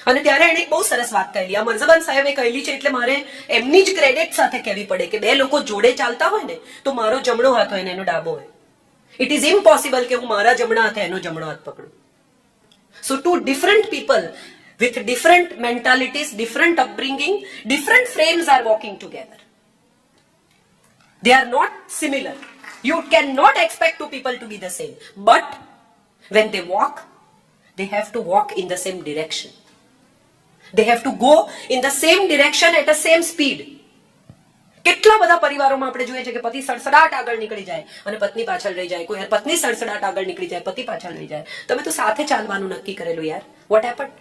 અને ત્યારે એને એક બહુ સરસ વાત કહેલી. આ મરઝબાન સાહેબે કહેલી છે એટલે મારે એમની જ ક્રેડિટ સાથે કહેવી પડે કે 2 લોકો જોડે ચાલતા હોય ને તો મારો જમણો હાથ હોય ને એનો ડાબો હોય. ઇટ ઇઝ ઇમ્પોસિબલ કે હું મારા જમણા હાથે એનો જમણો હાથ પકડું. સો 2 different people with different mentalities, different upbringing, different frames are walking together. They are not similar. You cannot expect two people to be the same. But when they walk, they have to walk in the same direction. They have to go in the same direction at the same speed. કેટલા બધા પરિવારોમાં આપણે જોઈએ છે કે પતિ સડસડાટ આગળ નીકળી જાય અને પત્ની પાછળ રહી જાય, કોઈ પત્ની સડસડાટ આગળ નીકળી જાય, પતિ પાછળ રહી જાય. તમે તો સાથે ચાલવાનું નક્કી કરેલું યાર. Vote happened?